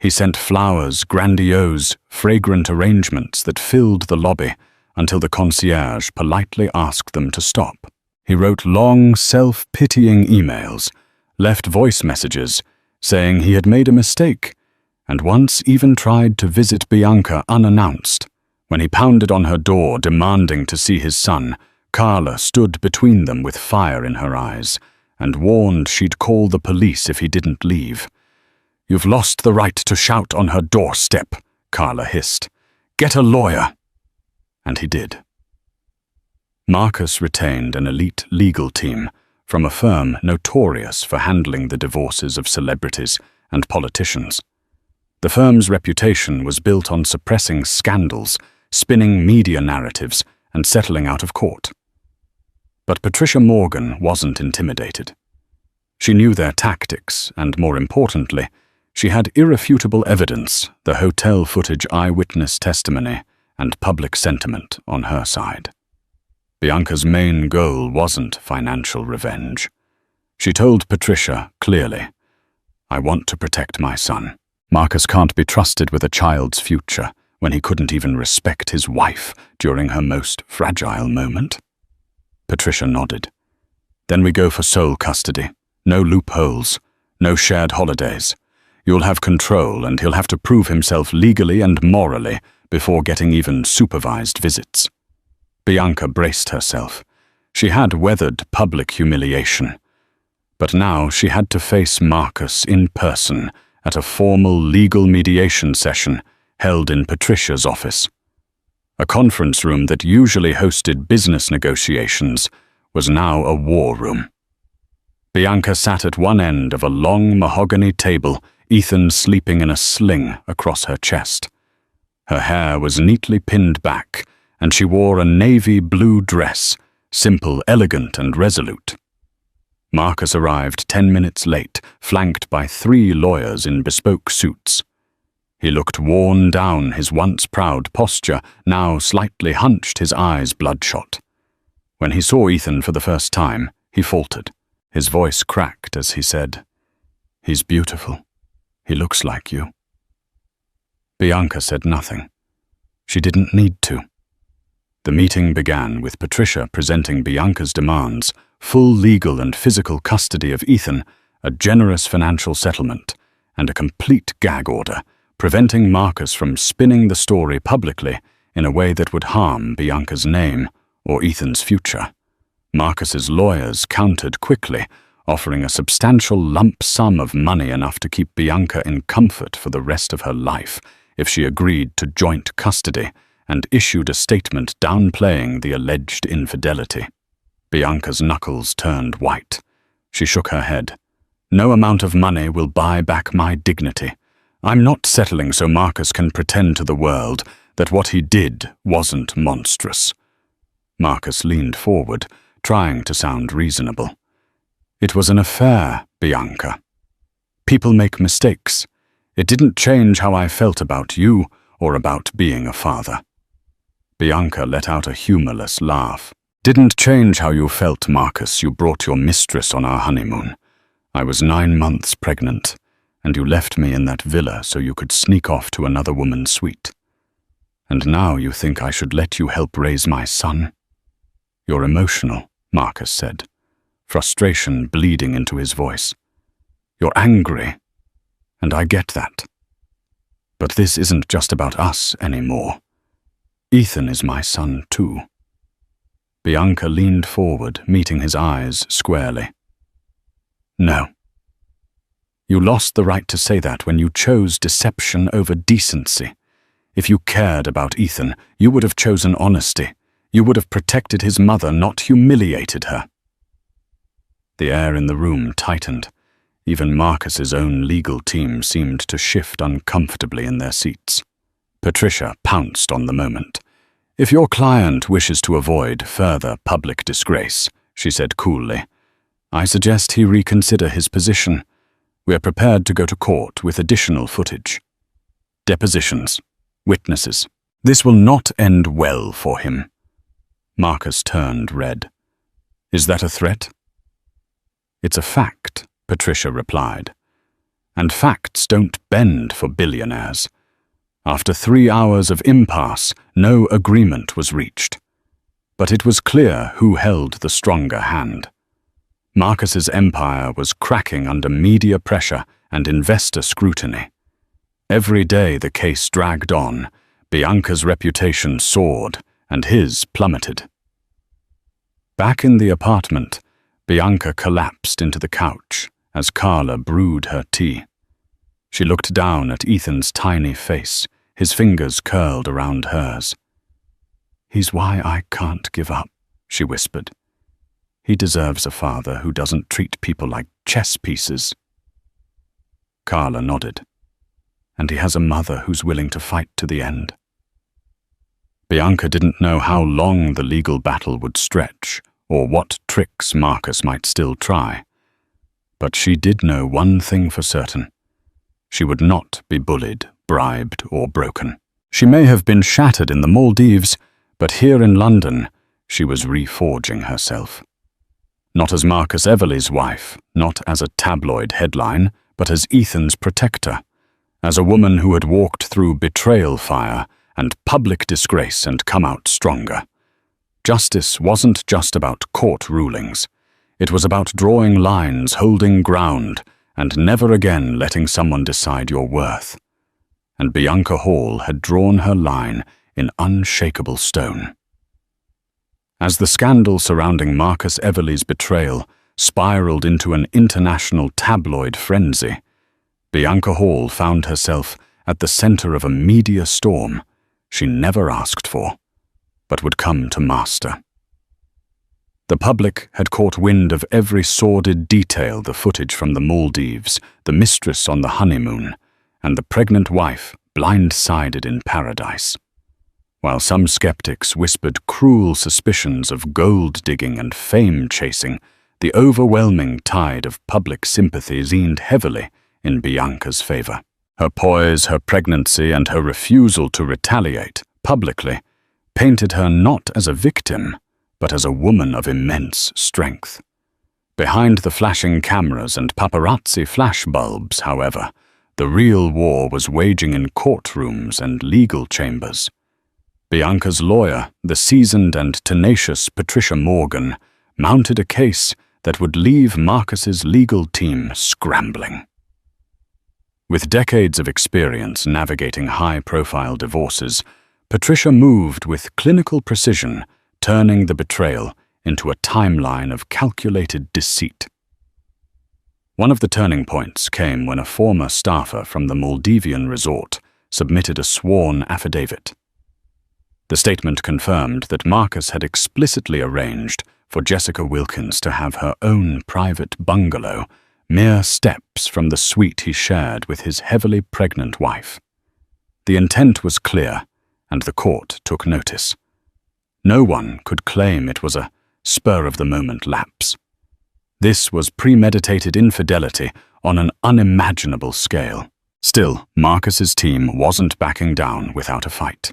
He sent flowers, grandiose, fragrant arrangements that filled the lobby until the concierge politely asked them to stop. He wrote long, self-pitying emails, left voice messages saying he had made a mistake, and once even tried to visit Bianca unannounced. When he pounded on her door demanding to see his son, Carla stood between them with fire in her eyes and warned she'd call the police if he didn't leave. "You've lost the right to shout on her doorstep," Carla hissed. "Get a lawyer." And he did. Marcus retained an elite legal team from a firm notorious for handling the divorces of celebrities and politicians. The firm's reputation was built on suppressing scandals, spinning media narratives, and settling out of court. But Patricia Morgan wasn't intimidated. She knew their tactics, and more importantly, she had irrefutable evidence, the hotel footage, eyewitness testimony, and public sentiment on her side. Bianca's main goal wasn't financial revenge. She told Patricia clearly, "I want to protect my son. Marcus can't be trusted with a child's future when he couldn't even respect his wife during her most fragile moment." Patricia nodded. "Then we go for sole custody. No loopholes, no shared holidays. You'll have control, and he'll have to prove himself legally and morally before getting even supervised visits." Bianca braced herself. She had weathered public humiliation, but now she had to face Marcus in person at a formal legal mediation session held in Patricia's office. A conference room that usually hosted business negotiations was now a war room. Bianca sat at one end of a long mahogany table, Ethan sleeping in a sling across her chest. Her hair was neatly pinned back, and she wore a navy blue dress, simple, elegant, and resolute. Marcus arrived 10 minutes late, flanked by 3 lawyers in bespoke suits. He looked worn down, his once proud posture now slightly hunched, his eyes bloodshot. When he saw Ethan for the first time, he faltered. His voice cracked as he said, "He's beautiful. He looks like you." Bianca said nothing. She didn't need to. The meeting began with Patricia presenting Bianca's demands: full legal and physical custody of Ethan, a generous financial settlement, and a complete gag order, preventing Marcus from spinning the story publicly in a way that would harm Bianca's name or Ethan's future. Marcus's lawyers countered quickly, offering a substantial lump sum of money enough to keep Bianca in comfort for the rest of her life if she agreed to joint custody, and issued a statement downplaying the alleged infidelity. Bianca's knuckles turned white. She shook her head. "No amount of money will buy back my dignity. I'm not settling so Marcus can pretend to the world that what he did wasn't monstrous." Marcus leaned forward, trying to sound reasonable. "It was an affair, Bianca. People make mistakes. It didn't change how I felt about you or about being a father. Bianca let out a humorless laugh. Didn't change how you felt, Marcus. You brought your mistress on our honeymoon. I was 9 months pregnant, and you left me in that villa so you could sneak off to another woman's suite. And now you think I should let you help raise my son? You're emotional, Marcus said, frustration bleeding into his voice. You're angry, and I get that. But this isn't just about us anymore. Ethan is my son too. Bianca leaned forward, meeting his eyes squarely. No. You lost the right to say that when you chose deception over decency. If you cared about Ethan, you would have chosen honesty. You would have protected his mother, not humiliated her. The air in the room tightened. Even Marcus's own legal team seemed to shift uncomfortably in their seats. Patricia pounced on the moment. If your client wishes to avoid further public disgrace, she said coolly, I suggest he reconsider his position. We are prepared to go to court with additional footage. Depositions. Witnesses. This will not end well for him. Marcus turned red. Is that a threat? It's a fact, Patricia replied. And facts don't bend for billionaires. After 3 hours of impasse, no agreement was reached. But it was clear who held the stronger hand. Marcus's empire was cracking under media pressure and investor scrutiny. Every day the case dragged on, Bianca's reputation soared and his plummeted. Back in the apartment, Bianca collapsed into the couch as Carla brewed her tea. She looked down at Ethan's tiny face, his fingers curled around hers. He's why I can't give up, she whispered. He deserves a father who doesn't treat people like chess pieces. Carla nodded. And he has a mother who's willing to fight to the end. Bianca didn't know how long the legal battle would stretch, or what tricks Marcus might still try. But she did know one thing for certain. She would not be bullied, bribed, or broken. She may have been shattered in the Maldives, but here in London, she was reforging herself. Not as Marcus Everly's wife, not as a tabloid headline, but as Ethan's protector, as a woman who had walked through betrayal fire and public disgrace and come out stronger. Justice wasn't just about court rulings. It was about drawing lines, holding ground, and never again letting someone decide your worth. And Bianca Hall had drawn her line in unshakable stone. As the scandal surrounding Marcus Everly's betrayal spiraled into an international tabloid frenzy, Bianca Hall found herself at the center of a media storm she never asked for, but would come to master. The public had caught wind of every sordid detail, the footage from the Maldives, the mistress on the honeymoon, and the pregnant wife blindsided in paradise. While some skeptics whispered cruel suspicions of gold-digging and fame-chasing, the overwhelming tide of public sympathy leaned heavily in Bianca's favor. Her poise, her pregnancy, and her refusal to retaliate publicly painted her not as a victim, but as a woman of immense strength. Behind the flashing cameras and paparazzi flashbulbs, however, the real war was waging in courtrooms and legal chambers. Bianca's lawyer, the seasoned and tenacious Patricia Morgan, mounted a case that would leave Marcus's legal team scrambling. With decades of experience navigating high-profile divorces, Patricia moved with clinical precision, turning the betrayal into a timeline of calculated deceit. One of the turning points came when a former staffer from the Maldivian resort submitted a sworn affidavit. The statement confirmed that Marcus had explicitly arranged for Jessica Wilkins to have her own private bungalow, mere steps from the suite he shared with his heavily pregnant wife. The intent was clear, and the court took notice. No one could claim it was a spur-of-the-moment lapse. This was premeditated infidelity on an unimaginable scale. Still, Marcus's team wasn't backing down without a fight.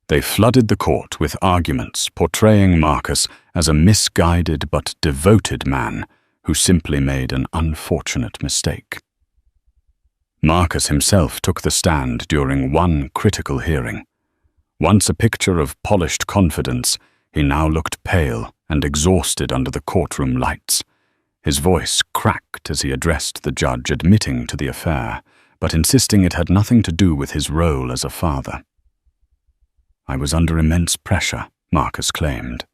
They flooded the court with arguments portraying Marcus as a misguided but devoted man who simply made an unfortunate mistake. Marcus himself took the stand during one critical hearing. Once a picture of polished confidence, he now looked pale and exhausted under the courtroom lights. His voice cracked as he addressed the judge, admitting to the affair, but insisting it had nothing to do with his role as a father. "I was under immense pressure," Marcus claimed.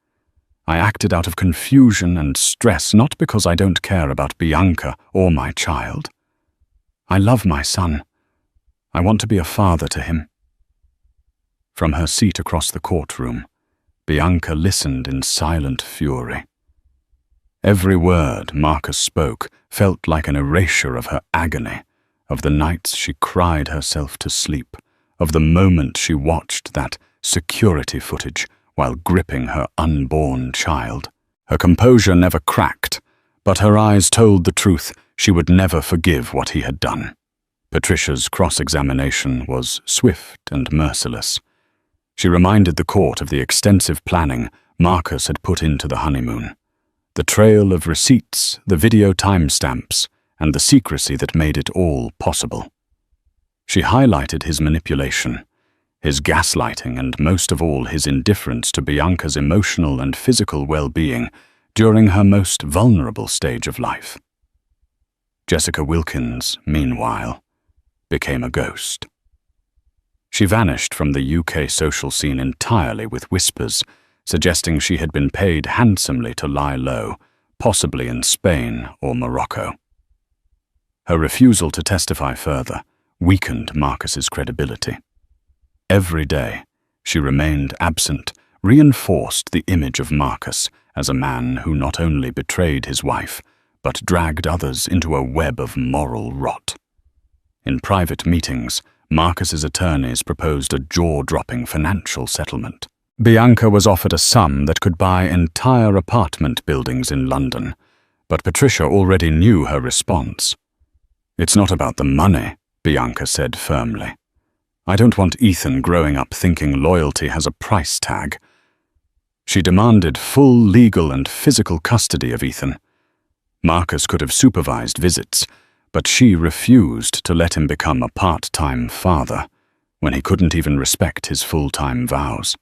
"I acted out of confusion and stress, not because I don't care about Bianca or my child. I love my son. I want to be a father to him." From her seat across the courtroom, Bianca listened in silent fury. Every word Marcus spoke felt like an erasure of her agony, of the nights she cried herself to sleep, of the moment she watched that security footage while gripping her unborn child. Her composure never cracked, but her eyes told the truth. She would never forgive what he had done. Patricia's cross-examination was swift and merciless. She reminded the court of the extensive planning Marcus had put into the honeymoon. The trail of receipts, the video timestamps, and the secrecy that made it all possible. She highlighted his manipulation, his gaslighting, and most of all his indifference to Bianca's emotional and physical well-being during her most vulnerable stage of life. Jessica Wilkins, meanwhile, became a ghost. She vanished from the UK social scene entirely with whispers, suggesting she had been paid handsomely to lie low, possibly in Spain or Morocco. Her refusal to testify further weakened Marcus's credibility. Every day, she remained absent, reinforced the image of Marcus as a man who not only betrayed his wife, but dragged others into a web of moral rot. In private meetings, Marcus's attorneys proposed a jaw-dropping financial settlement. Bianca was offered a sum that could buy entire apartment buildings in London, but Patricia already knew her response. "It's not about the money," Bianca said firmly. "I don't want Ethan growing up thinking loyalty has a price tag." She demanded full legal and physical custody of Ethan. Marcus could have supervised visits, but she refused to let him become a part-time father when he couldn't even respect his full-time vows.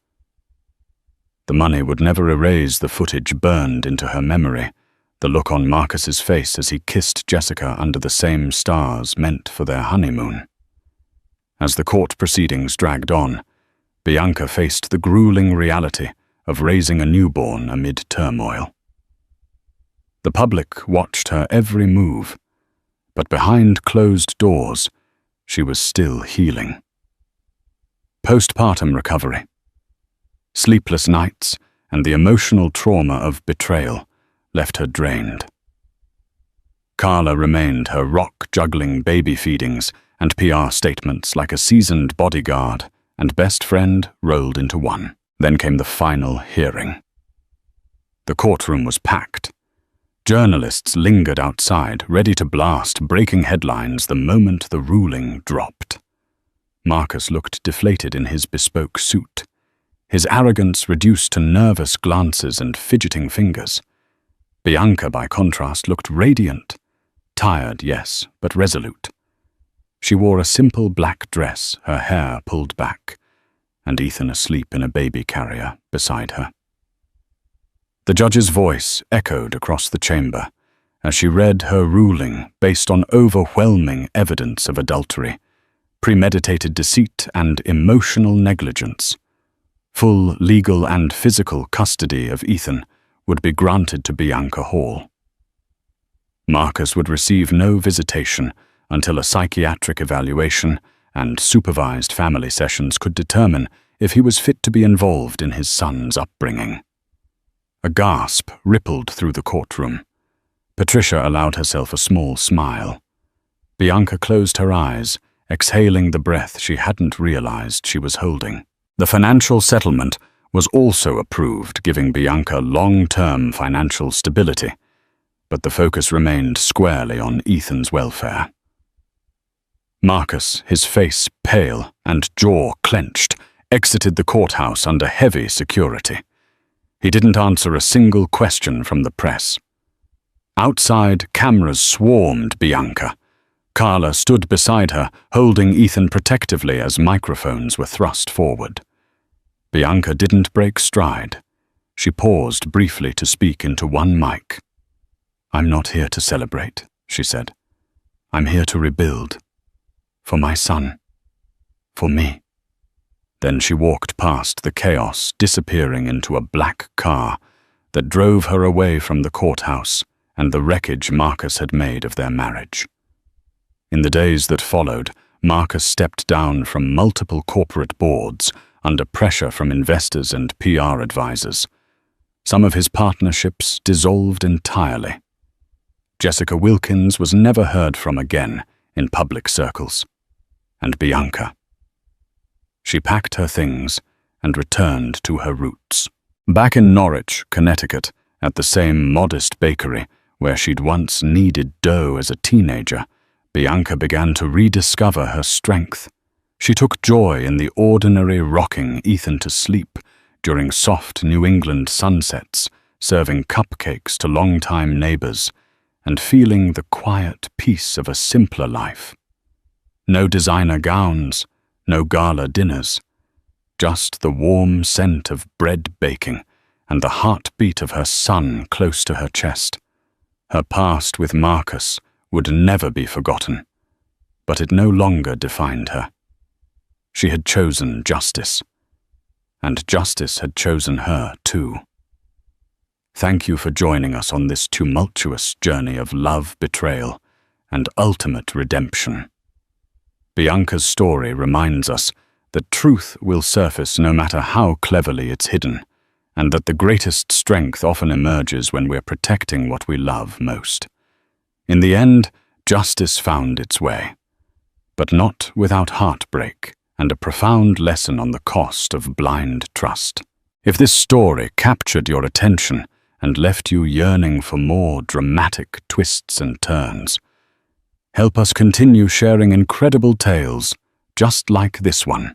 The money would never erase the footage burned into her memory, the look on Marcus's face as he kissed Jessica under the same stars meant for their honeymoon. As the court proceedings dragged on, Bianca faced the grueling reality of raising a newborn amid turmoil. The public watched her every move, but behind closed doors, she was still healing. Postpartum recovery, sleepless nights, and the emotional trauma of betrayal left her drained. Carla remained her rock-juggling baby feedings and PR statements like a seasoned bodyguard and best friend rolled into one. Then came the final hearing. The courtroom was packed. Journalists lingered outside, ready to blast breaking headlines the moment the ruling dropped. Marcus looked deflated in his bespoke suit, his arrogance reduced to nervous glances and fidgeting fingers. Bianca, by contrast, looked radiant. Tired, yes, but resolute. She wore a simple black dress, her hair pulled back, and Ethan asleep in a baby carrier beside her. The judge's voice echoed across the chamber as she read her ruling based on overwhelming evidence of adultery, premeditated deceit, and emotional negligence. Full legal and physical custody of Ethan would be granted to Bianca Hall. Marcus would receive no visitation until a psychiatric evaluation and supervised family sessions could determine if he was fit to be involved in his son's upbringing. A gasp rippled through the courtroom. Patricia allowed herself a small smile. Bianca closed her eyes, exhaling the breath she hadn't realized she was holding. The financial settlement was also approved, giving Bianca long-term financial stability, but the focus remained squarely on Ethan's welfare. Marcus, his face pale and jaw clenched, exited the courthouse under heavy security. He didn't answer a single question from the press. Outside, cameras swarmed Bianca. Carla stood beside her, holding Ethan protectively as microphones were thrust forward. Bianca didn't break stride. She paused briefly to speak into one mic. "I'm not here to celebrate," she said. "I'm here to rebuild. For my son. For me." Then she walked past the chaos, disappearing into a black car that drove her away from the courthouse and the wreckage Marcus had made of their marriage. In the days that followed, Marcus stepped down from multiple corporate boards under pressure from investors and PR advisors. Some of his partnerships dissolved entirely. Jessica Wilkins was never heard from again in public circles. And Bianca. She packed her things and returned to her roots. Back in Norwich, Connecticut, at the same modest bakery where she'd once kneaded dough as a teenager, Bianca began to rediscover her strength. She took joy in the ordinary rocking Ethan to sleep during soft New England sunsets, serving cupcakes to longtime neighbors, and feeling the quiet peace of a simpler life. No designer gowns, no gala dinners, just the warm scent of bread baking and the heartbeat of her son close to her chest. Her past with Marcus would never be forgotten, but it no longer defined her. She had chosen justice, and justice had chosen her too. Thank you for joining us on this tumultuous journey of love, betrayal, and ultimate redemption. Bianca's story reminds us that truth will surface no matter how cleverly it's hidden, and that the greatest strength often emerges when we're protecting what we love most. In the end, justice found its way, but not without heartbreak and a profound lesson on the cost of blind trust. If this story captured your attention and left you yearning for more dramatic twists and turns, help us continue sharing incredible tales just like this one.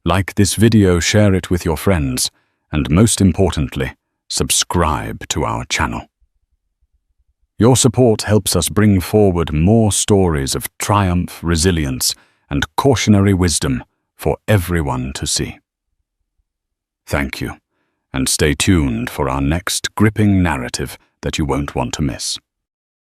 Like this video, share it with your friends, and most importantly, subscribe to our channel. Your support helps us bring forward more stories of triumph, resilience, and cautionary wisdom for everyone to see. Thank you, and stay tuned for our next gripping narrative that you won't want to miss.